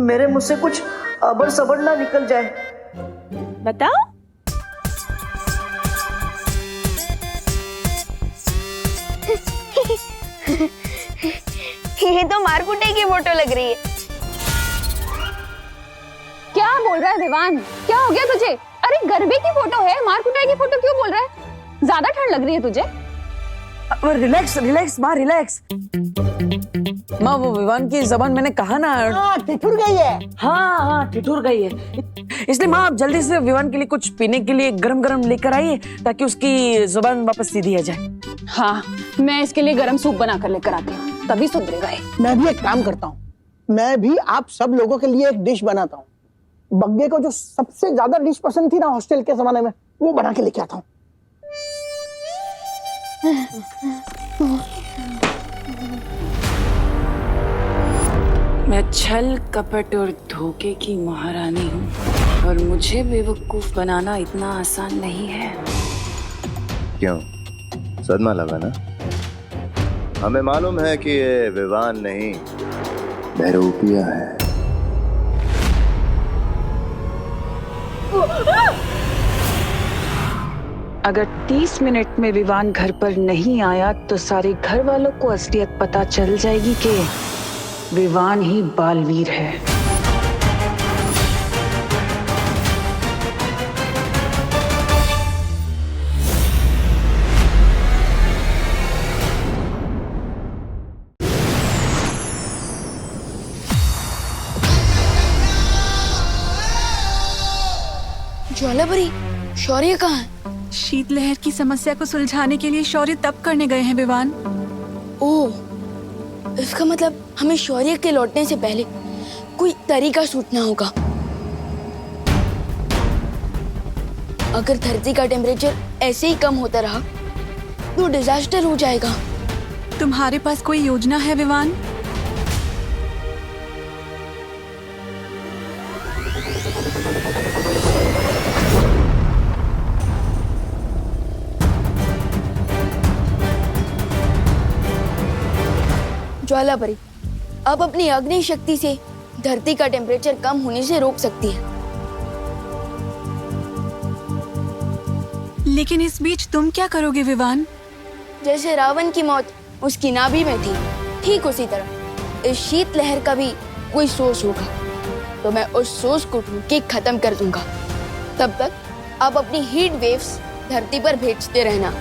मेरे मुंह से कुछ अबड़ सबड़ ना निकल जाए। बताओ। ये तो मारकुटे की फोटो लग रही है। क्या बोल रहा है विवान? क्या हो गया तुझे? अरे गरबे की फोटो है, मारकुटाई की फोटो क्यों बोल रहा है? ज्यादा ठंड लग रही है तुझे? रिलैक्स रिलैक्स माँ, रिलैक्स। माँ वो विवान की जबान मैंने कहा ना, ठिठुर गई है। हाँ ठिठुर गई है, इसलिए माँ आप जल्दी से विवान के लिए कुछ पीने के लिए गरम गरम लेकर आइए, ताकि उसकी जुबान वापस सीधी आ जाए। हाँ, मैं इसके लिए गरम सूप बनाकर लेकर आती हूँ, तभी सुधरेगा ये। मैं भी एक काम करता हूँ, मैं भी आप सब लोगों के लिए एक डिश बनाता हूँ। बग्गे को जो सबसे ज्यादा डिश पसंद थी ना हॉस्टल के जमाने में, वो बना के लेके आता हूँ। मैं छल कपट और धोखे की महारानी हूँ, और मुझे बेवकूफ बनाना इतना आसान नहीं है। क्यों, सदमा लगा ना? हमें मालूम है कि ये विवान नहीं, बहरूपिया है। अगर 30 मिनट में विवान घर पर नहीं आया तो सारे घर वालों को असलियत पता चल जाएगी कि विवान ही बालवीर है। ज्वालापरी, शौर्य कहाँ है? शीतलहर की समस्या को सुलझाने के लिए शौर्य तप करने गए हैं विवान। ओह, इसका मतलब हमें शौर्य के लौटने से पहले कोई तरीका सोचना होगा। अगर धरती का टेम्परेचर ऐसे ही कम होता रहा तो डिजास्टर हो जाएगा। तुम्हारे पास कोई योजना है विवान? ज्वालापरी अब अपनी अग्नि शक्ति से धरती का टेम्परेचर कम होने से रोक सकती है। लेकिन इस बीच तुम क्या करोगे विवान? जैसे रावण की मौत उसकी नाभि में थी, ठीक उसी तरह इस शीतलहर का भी कोई सोर्स होगा, तो मैं उस सोर्स को ढूंढ के खत्म कर दूंगा। तब तक आप अपनी हीट वेव्स धरती पर भेजते रहना।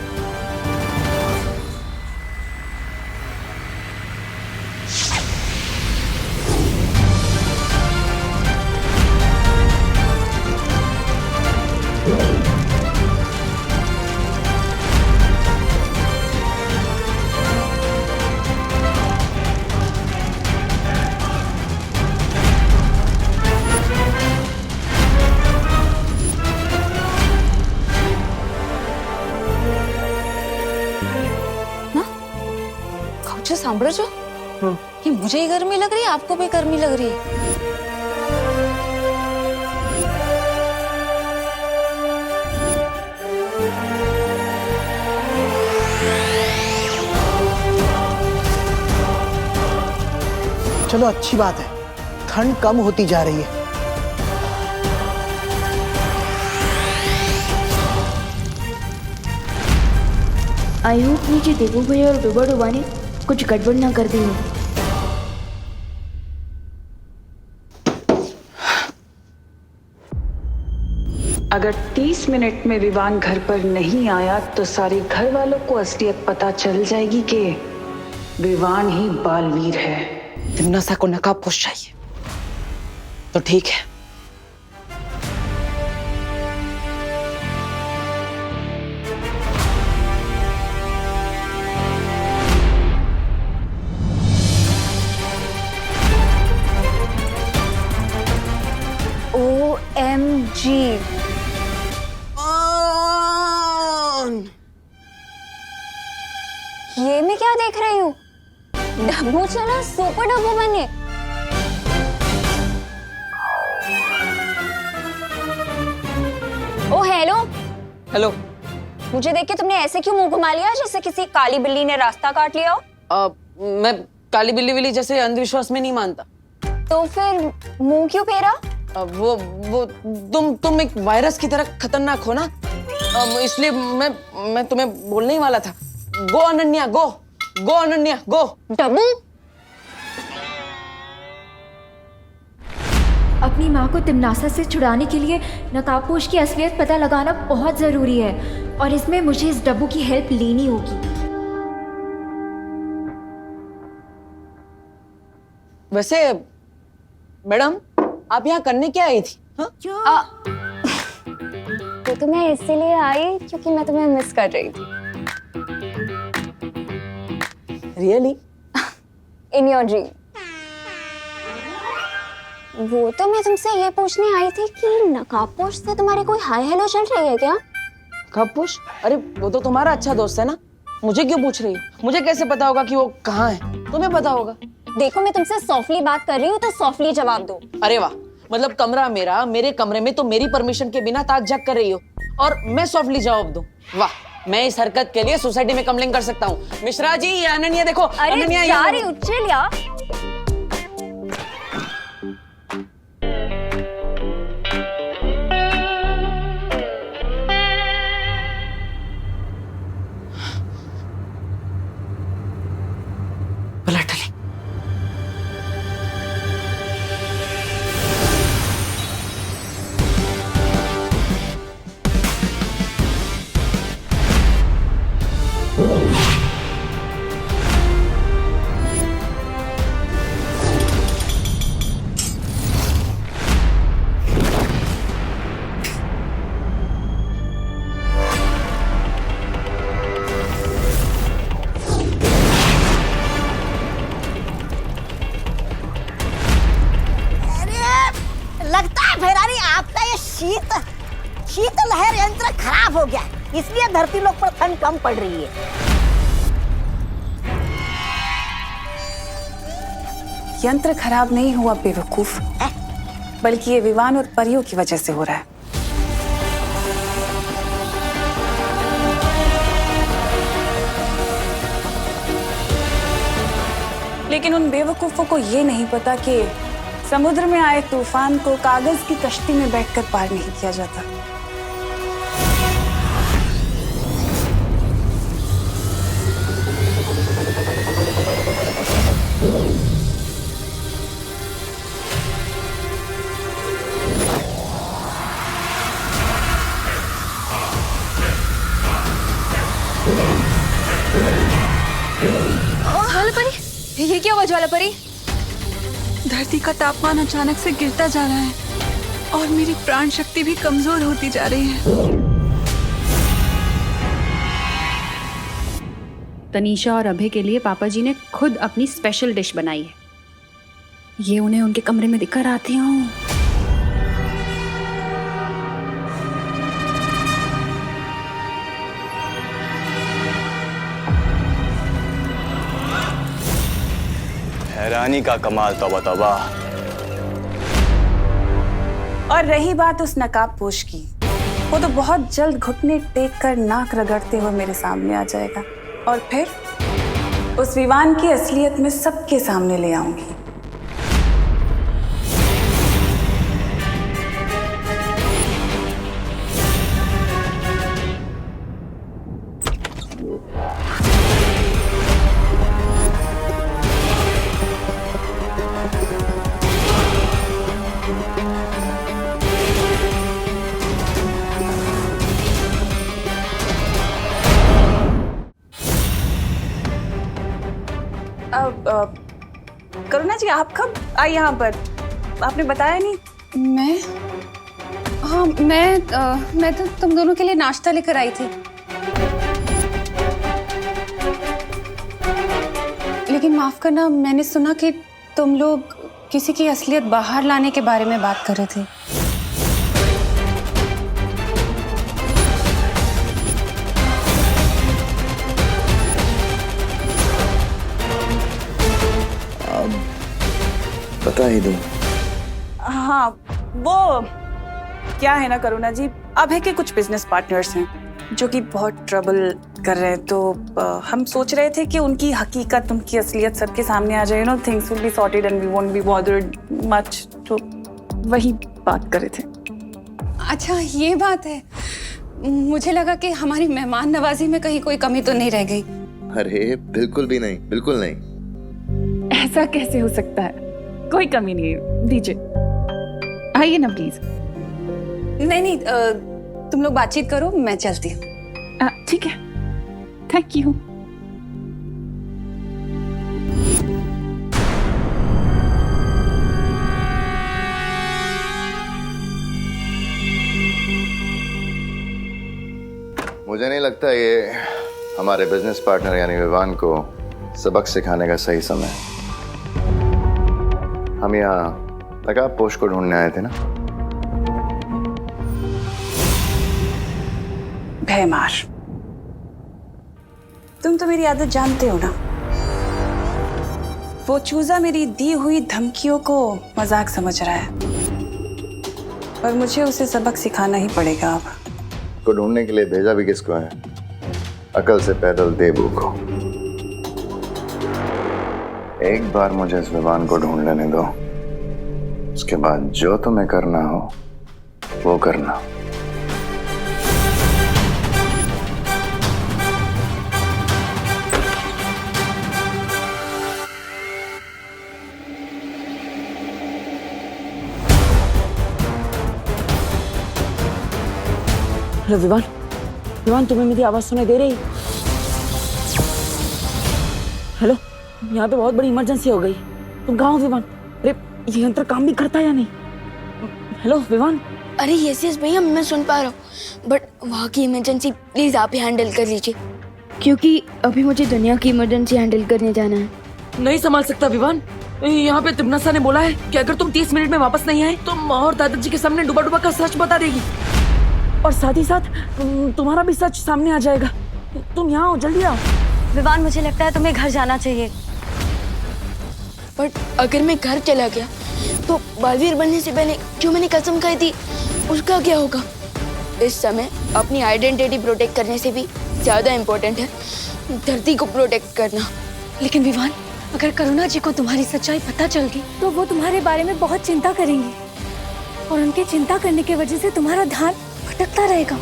सांभळो છો कि मुझे ही गर्मी लग रही है, आपको भी गर्मी लग रही है? चलो अच्छी बात है, ठंड कम होती जा रही है। आई होप नीचे देवू भैया और डुबा डुबा ने कुछ गड़बड़ ना कर दी हो। अगर 30 मिनट में विवान घर पर नहीं आया तो सारे घर वालों को असलियत पता चल जाएगी कि विवान ही बालवीर है। तिम्नासा को नकाबपोश चाहिए तो ठीक है। OMG। ये मैं क्या देख रही हूँ? डब्बू चला सुपर डब्बू बने। ओ हेलो। हेलो। मुझे देख के तुमने ऐसे क्यों मुंह घुमा लिया जैसे किसी काली बिल्ली ने रास्ता काट लिया हो? मैं काली बिल्ली विल्ली जैसे अंधविश्वास में नहीं मानता। तो फिर मुंह क्यों फेरा? वो तुम एक वायरस की तरह खतरनाक हो ना, इसलिए मैं तुम्हें बोलने ही वाला था। गो अनन्या गो, गो अनन्या गो। डब्बू अपनी माँ को तिम्नासा से छुड़ाने के लिए नकाबपोश की असलियत पता लगाना बहुत जरूरी है और इसमें मुझे इस डब्बू की हेल्प लेनी होगी। वैसे मैडम, आप यहाँ करने क्या आई थी? तो मैं इसीलिए आई क्योंकि मैं तुम्हें मिस कर रही थी। रियली? In your dream. वो तो मैं तुमसे ये पूछने आई थी कि नकाबपोश से तुम्हारी कोई हाय हेलो चल रही है क्या? नकाबपोश? अरे वो तो तुम्हारा अच्छा दोस्त है ना, मुझे क्यों पूछ रही हो? मुझे कैसे पता होगा कि वो कहाँ है? तुम्हें पता होगा। देखो मैं तुमसे सॉफ्टली बात कर रही हूँ तो सॉफ्टली जवाब दो। अरे वाह, मतलब कमरा मेरा, मेरे कमरे में तो मेरी परमिशन के बिना ताक झाक कर रही हो और मैं सॉफ्टली जवाब दूं? वाह, मैं इस हरकत के लिए सोसाइटी में कंप्लेन कर सकता हूँ। मिश्रा जी, ये अनन्या देखो। अरे अनन्या यार उच्चल यार। पलट ली। लगता है भैरानी आपका ये शीत लहर यंत्र खराब हो गया, इसलिए धरती लोक पर ठंड कम पड़ रही है। यंत्र खराब नहीं हुआ बेवकूफ, बल्कि ये विवान और परियों की वजह से हो रहा है। लेकिन उन बेवकूफों को ये नहीं पता कि समुद्र में आए तूफान को कागज की कश्ती में बैठकर पार नहीं किया जाता। ज्वालापरी, ये क्या हुआ ज्वालापरी? धरती का तापमान अचानक से गिरता जा रहा है और मेरी प्राण शक्ति भी कमजोर होती जा रही है। तनीषा और अभय के लिए पापा जी ने खुद अपनी स्पेशल डिश बनाई है। ये उन्हें उनके कमरे में दिखकर आती हूँ। हैरानी का कमाल, तौबा तौबा। और रही बात उस नकाबपोश की, वो तो बहुत जल्द घुटने टेक कर नाक रगड़ते हुए मेरे सामने आ जाएगा और फिर उस विवान की असलियत में सबके सामने ले आऊंगी। करुणा जी, आप कब आई यहाँ पर? आपने बताया नहीं। मैं हाँ मैं तो तुम दोनों के लिए नाश्ता लेकर आई थी, लेकिन माफ करना, मैंने सुना कि तुम लोग किसी की असलियत बाहर लाने के बारे में बात कर रहे थे। बता ही दूं। हाँ, वो क्या है ना करुणा जी, अभय के कुछ बिजनेस पार्टनर्स हैं जो कि बहुत ट्रबल कर रहे हैं, तो हम सोच रहे थे कि उनकी हकीकत, उनकी असलियत सबके सामने आ जाए, things will be sorted and we won't be bothered much, तो वही बात कर रहे थे। अच्छा, ये बात है। मुझे लगा कि हमारी मेहमान नवाजी में कहीं कोई कमी तो नहीं रह गई। अरे बिल्कुल भी नहीं, बिल्कुल नहीं। ऐसा कैसे हो सकता है? कोई कमी नहीं है, दीजिए, आइए ना प्लीज। नहीं, तुम लोग बातचीत करो, मैं चलती हूँ। ठीक है, थैंक यू। मुझे नहीं लगता ये हमारे बिजनेस पार्टनर यानी विवान को सबक सिखाने का सही समय है। हम यहाँ नकाब पोश को ढूंढने आए थे ना। भयमार, तुम तो मेरी आदत जानते हो ना। वो चूजा मेरी दी हुई धमकियों को मजाक समझ रहा है और मुझे उसे सबक सिखाना ही पड़ेगा। अब को ढूंढने के लिए भेजा भी किसको है? अकल से पैदल देबू को। एक बार मुझे इस विवान को ढूंढ लेने दो, उसके बाद जो तुम्हें करना हो वो करना। हेलो विवान, विवान तुम्हें मेरी आवाज सुनाई दे रही? हेलो, यहाँ पे बहुत बड़ी इमरजेंसी हो गई। तुम कहाँ हो विवान? अरे ये यंत्र काम भी करता है या नहीं? हेलो विवान। अरे यस भैया, मैं सुन पा रहा हूँ, बट वहाँ की इमरजेंसी प्लीज आप ही हैंडल कर लीजिए, क्योंकि अभी मुझे दुनिया की इमरजेंसी हैंडल करने जाना है। नहीं संभाल सकता विवान। यहाँ पे तिमनासा ने बोला है कि अगर तुम 30 मिनट में वापस नहीं आए तो माँ और दादाजी के सामने डूबा डूबा का सच बता देगी, और साथ ही साथ तुम्हारा भी सच सामने आ जाएगा। तुम यहाँ हो, जल्दी आओ। विवान, मुझे लगता है तुम्हें घर जाना चाहिए। बट अगर मैं घर चला गया तो बालवीर बनने से पहले जो मैंने कसम खाई थी उसका क्या होगा? इस समय अपनी आइडेंटिटी प्रोटेक्ट करने से भी ज्यादा इम्पोर्टेंट है धरती को प्रोटेक्ट करना। लेकिन विवान, अगर करुणा जी को तुम्हारी सच्चाई पता चल गई तो वो तुम्हारे बारे में बहुत चिंता करेंगी, और उनके चिंता करने की वजह से तुम्हारा ध्यान भटकता रहेगा।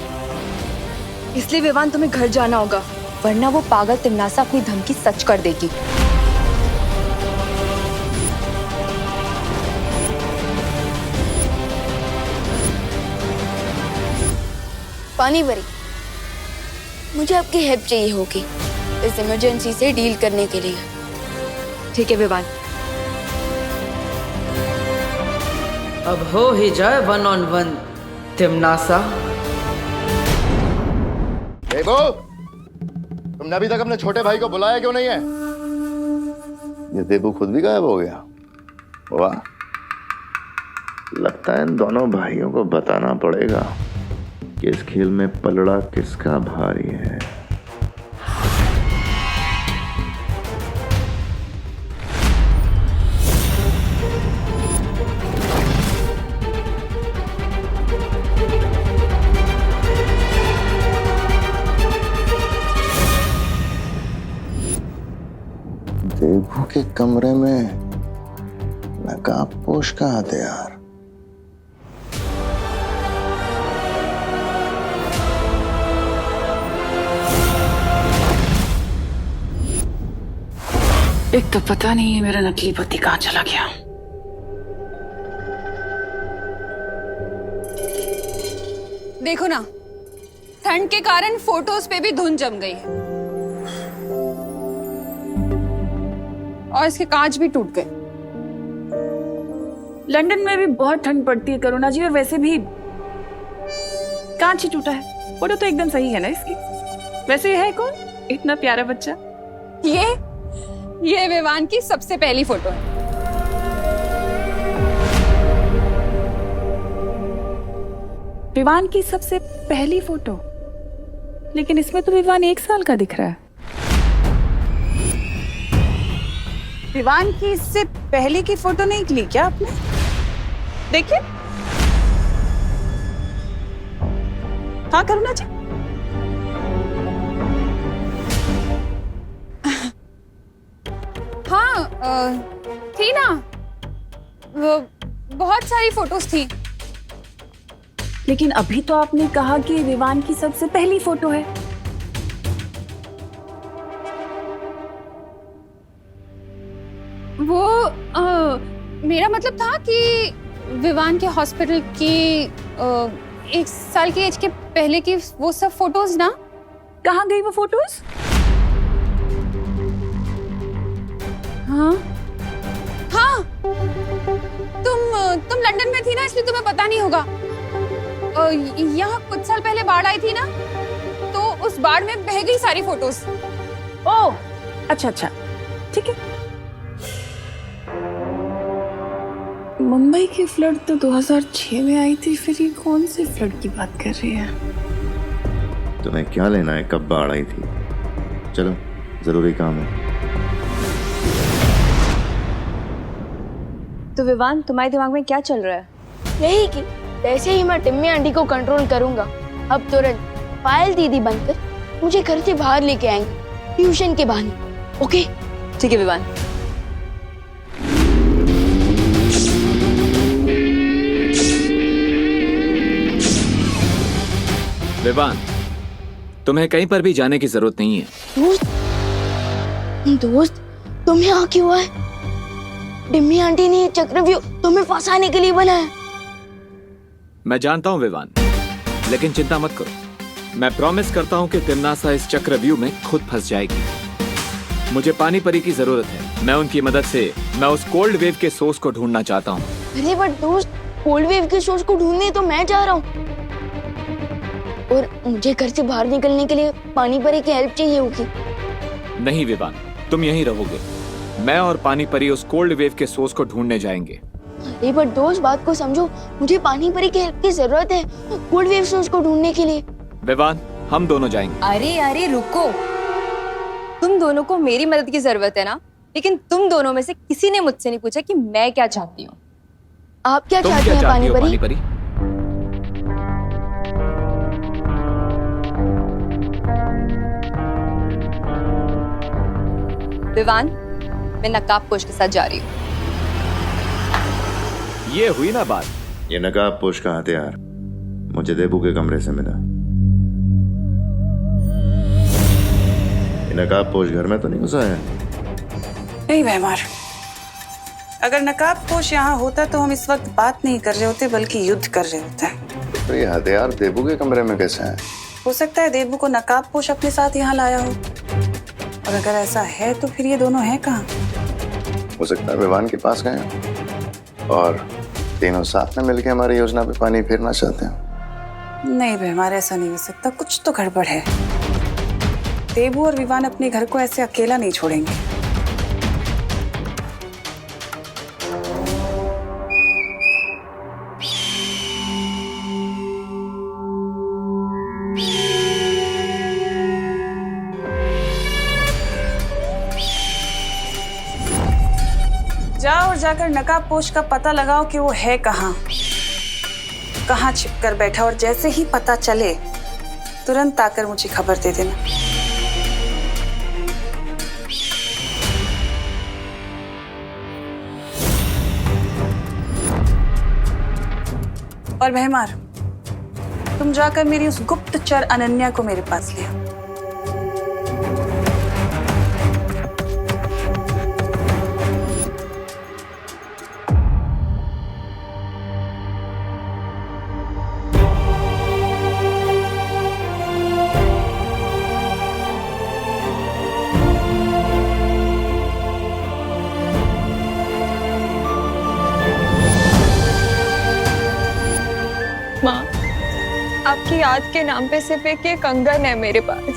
इसलिए विवान, तुम्हें घर जाना होगा, वरना वो पागल तिमनासा अपनी धमकी सच कर देगी। पानी भरी, मुझे आपकी हेल्प चाहिए होगी इस इमरजेंसी से डील करने के लिए। ठीक है विवान। अब हो ही जाए 1-on-1 तिमनासा। देबू, तुमने अभी तक अपने छोटे भाई को बुलाया क्यों नहीं है? ये देबू खुद भी गायब हो गया। वाह, लगता है इन दोनों भाइयों को बताना पड़ेगा कि इस खेल में पलड़ा किसका भारी है। देबू के कमरे में नकाबपोश का हथियार। एक तो पता नहीं है मेरा नकली पति कहाँ चला गया। देखो ना, ठंड के कारण फोटोज पे भी धुंध जम गई है। और इसके कांच भी टूट गए। लंदन में भी बहुत ठंड पड़ती है करुणा जी, और वैसे भी कांच ही टूटा है। फोटो तो एकदम सही है ना इसकी। वैसे ये है कौन इतना प्यारा बच्चा? ये विवान की सबसे पहली फोटो है। विवान की सबसे पहली फोटो? लेकिन इसमें तो विवान 1 साल का दिख रहा है। विवान की इससे पहले की फोटो नहीं ली क्या आपने? देखिए। हाँ करुणा जी। हाँ थी ना, वो बहुत सारी फोटोज थी। लेकिन अभी तो आपने कहा कि विवान की सबसे पहली फोटो है। वो मेरा मतलब था कि विवान के हॉस्पिटल की 1 साल की एज के पहले की वो सब फोटोज ना। कहाँ गई वो फोटोज? हाँ हाँ, तुम लंदन में थी ना, इसलिए तुम्हें पता नहीं होगा। यहाँ कुछ साल पहले बाढ़ आई थी ना, तो उस बाढ़ में बह गई सारी फोटोज। ओह अच्छा अच्छा, ठीक है। मुंबई की फ्लड तो 2006 में आई थी, फिर ये कौन सी फ्लड की बात कर रही है? तुम्हें क्या लेना है कब बाढ़ आई थी? चलो जरूरी काम है। तो विवान, तुम्हारे दिमाग में क्या चल रहा है? यही कि जैसे ही मैं टिम्मी आंटी को कंट्रोल करूंगा, अब तुरंत पायल दीदी बनकर मुझे घर से बाहर लेके आएंगे ट्यूशन के बहाने। ओके ठीक है विवान। विवान, तुम्हें कहीं पर भी जाने की जरूरत नहीं है। दोस्त तुम यहाँ क्यों आए? टिम्मी आंटी ने चक्रव्यूह तुम्हें फंसाने के लिए बनाया। मैं जानता हूँ विवान, लेकिन चिंता मत करो। मैं प्रॉमिस करता हूँ कि तिम्नासा इस चक्रव्यूह में खुद फंस जाएगी। मुझे पानी परी की जरूरत है। मैं उनकी मदद से मैं उस कोल्ड वेव के सोर्स को ढूंढना चाहता हूँ। अरे बट दोस्त, कोल्ड वेव के सोर्स को ढूंढने तो मैं जा रहा हूँ, और मुझे घर से बाहर निकलने के लिए पानी परी की हेल्प चाहिए होगी। नहीं विवान, तुम यहीं रहोगे। मैं और पानी परी उस कोल्ड वेव के सोर्स को ढूंढने जाएंगे। अरे बट दोस्त, बात को समझो, मुझे पानी परी की हेल्प की जरूरत है कोल्ड वेव सोर्स को ढूंढने के लिए। विवान, हम दोनों जाएंगे। अरे अरे रुको, तुम दोनों को मेरी मदद की जरूरत है ना, लेकिन तुम दोनों में से किसी ने मुझसे नहीं पूछा कि मैं क्या चाहती हूँ। आप क्या चाहते हैं पानी परी? विवान, मैं नकाबपोश के साथ जा रही हूँ। ये हुई ना बात। ये नकाबपोश का हथियार मुझे देबू के कमरे से मिला। ये नकाबपोश घर में तो नहीं घुसा है? नहीं भैमार, अगर नकाबपोश यहाँ होता तो हम इस वक्त बात नहीं कर रहे होते, बल्कि युद्ध कर रहे होते। तो ये हथियार देबू के कमरे में कैसे है? हो सकता है देबू को नकाबपोश अपने साथ यहाँ लाया हो, और अगर ऐसा है तो फिर ये दोनों हैं कहाँ? हो सकता है विवान के पास गए और तीनों साथ में मिलकर हमारी योजना पे पानी फेरना चाहते हैं। नहीं भैमार, ऐसा नहीं हो सकता, कुछ तो गड़बड़ है। देबू और विवान अपने घर को ऐसे अकेला नहीं छोड़ेंगे। जाओ और जाकर नकाबपोश का पता लगाओ कि वो है कहाँ छिप कर बैठा, और जैसे ही पता चले तुरंत आकर मुझे खबर दे देना। और भैमार, तुम जाकर मेरी उस गुप्तचर अनन्या को मेरे पास ले आओ। याद के नाम पे सिर्फ एक कंगन है मेरे पास।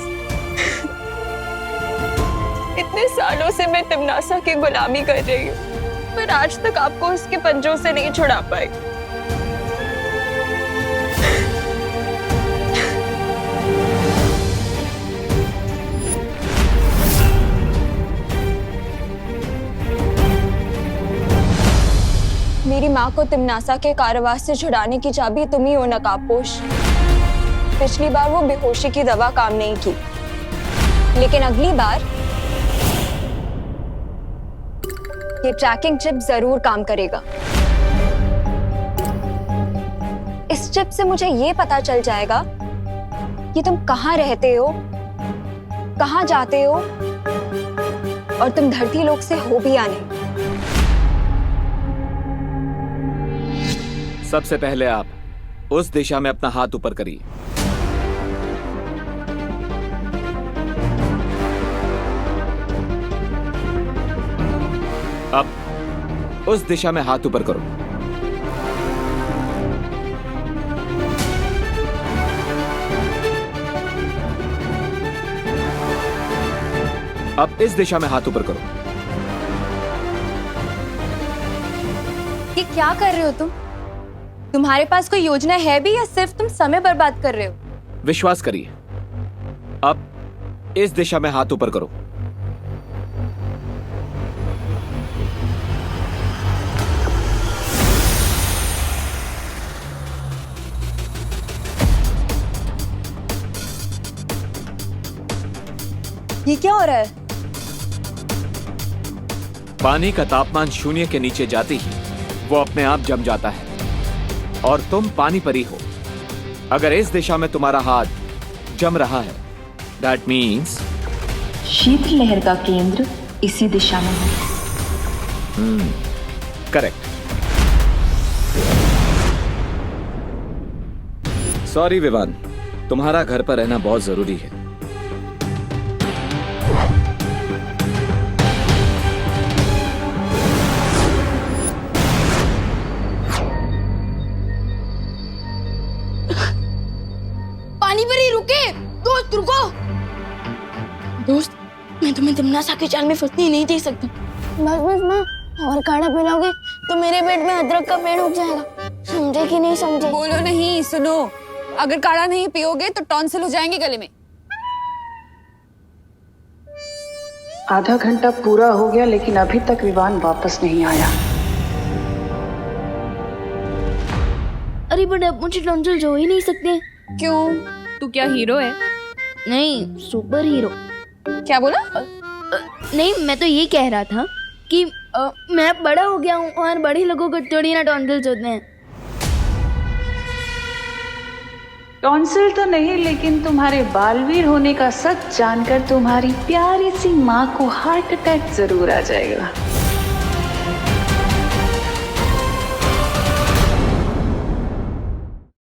इतने सालों से मैं तिमनासा की गुलामी कर रही हूँ, पर आज तक आपको उसके पंजों से नहीं छुड़ा पाई। मेरी माँ को तिमनासा के कारावास से छुड़ाने की चाबी तुम ही हो नकाबपोश। पिछली बार वो बेहोशी की दवा काम नहीं की, लेकिन अगली बार ये ट्रैकिंग चिप जरूर काम करेगा। इस चिप से मुझे ये पता चल जाएगा कि तुम कहाँ रहते हो, कहाँ जाते हो, और तुम धरती लोक से हो भी या नहीं। सबसे पहले आप उस दिशा में अपना हाथ ऊपर करिए। अब उस दिशा में हाथ ऊपर करो। अब इस दिशा में हाथ ऊपर करो। ये क्या कर रहे हो तुम? तुम्हारे पास कोई योजना है भी या सिर्फ तुम समय बर्बाद कर रहे हो? विश्वास करिए। अब इस दिशा में हाथ ऊपर करो। ये क्या हो रहा है? पानी का तापमान शून्य के नीचे जाते ही वो अपने आप जम जाता है और तुम पानी परी हो। अगर इस दिशा में तुम्हारा हाथ जम रहा है, दैट मीन्स शीतलहर का केंद्र इसी दिशा में है। करेक्ट। सॉरी विवान, तुम्हारा घर पर रहना बहुत जरूरी है। पानी पर ही रुके। दोस्त रुको। दोस्त, मैं तुम्हें तिमनासा के जाल में फंसने नहीं दे सकता। बस बस माँ, और काढ़ा पिलाओगे तो मेरे पेट में अदरक का पेड़ उग जाएगा। समझे कि नहीं समझे? बोलो नहीं, सुनो। अगर काढ़ा नहीं पियोगे तो टॉन्सिल हो जाएंगे गले में। आधा घंटा पूरा हो गया लेकिन अभी तक विवान वापस नहीं आया। अरे बट अब मुझे टॉन्सिल हो ही नहीं सकते। क्यों? तू क्या हीरो है? नहीं, सुपर हीरो। क्या बोला? नहीं, मैं तो ये कह रहा था कि मैं बड़ा हो गया हूँ और बड़े लोगों को थोड़ी ना टॉन्सिल्स होते हैं। टॉन्सिल तो नहीं, लेकिन तुम्हारे बालवीर होने का सच जानकर तुम्हारी प्यारी सी माँ को हार्ट अटैक जरूर आ जाएगा।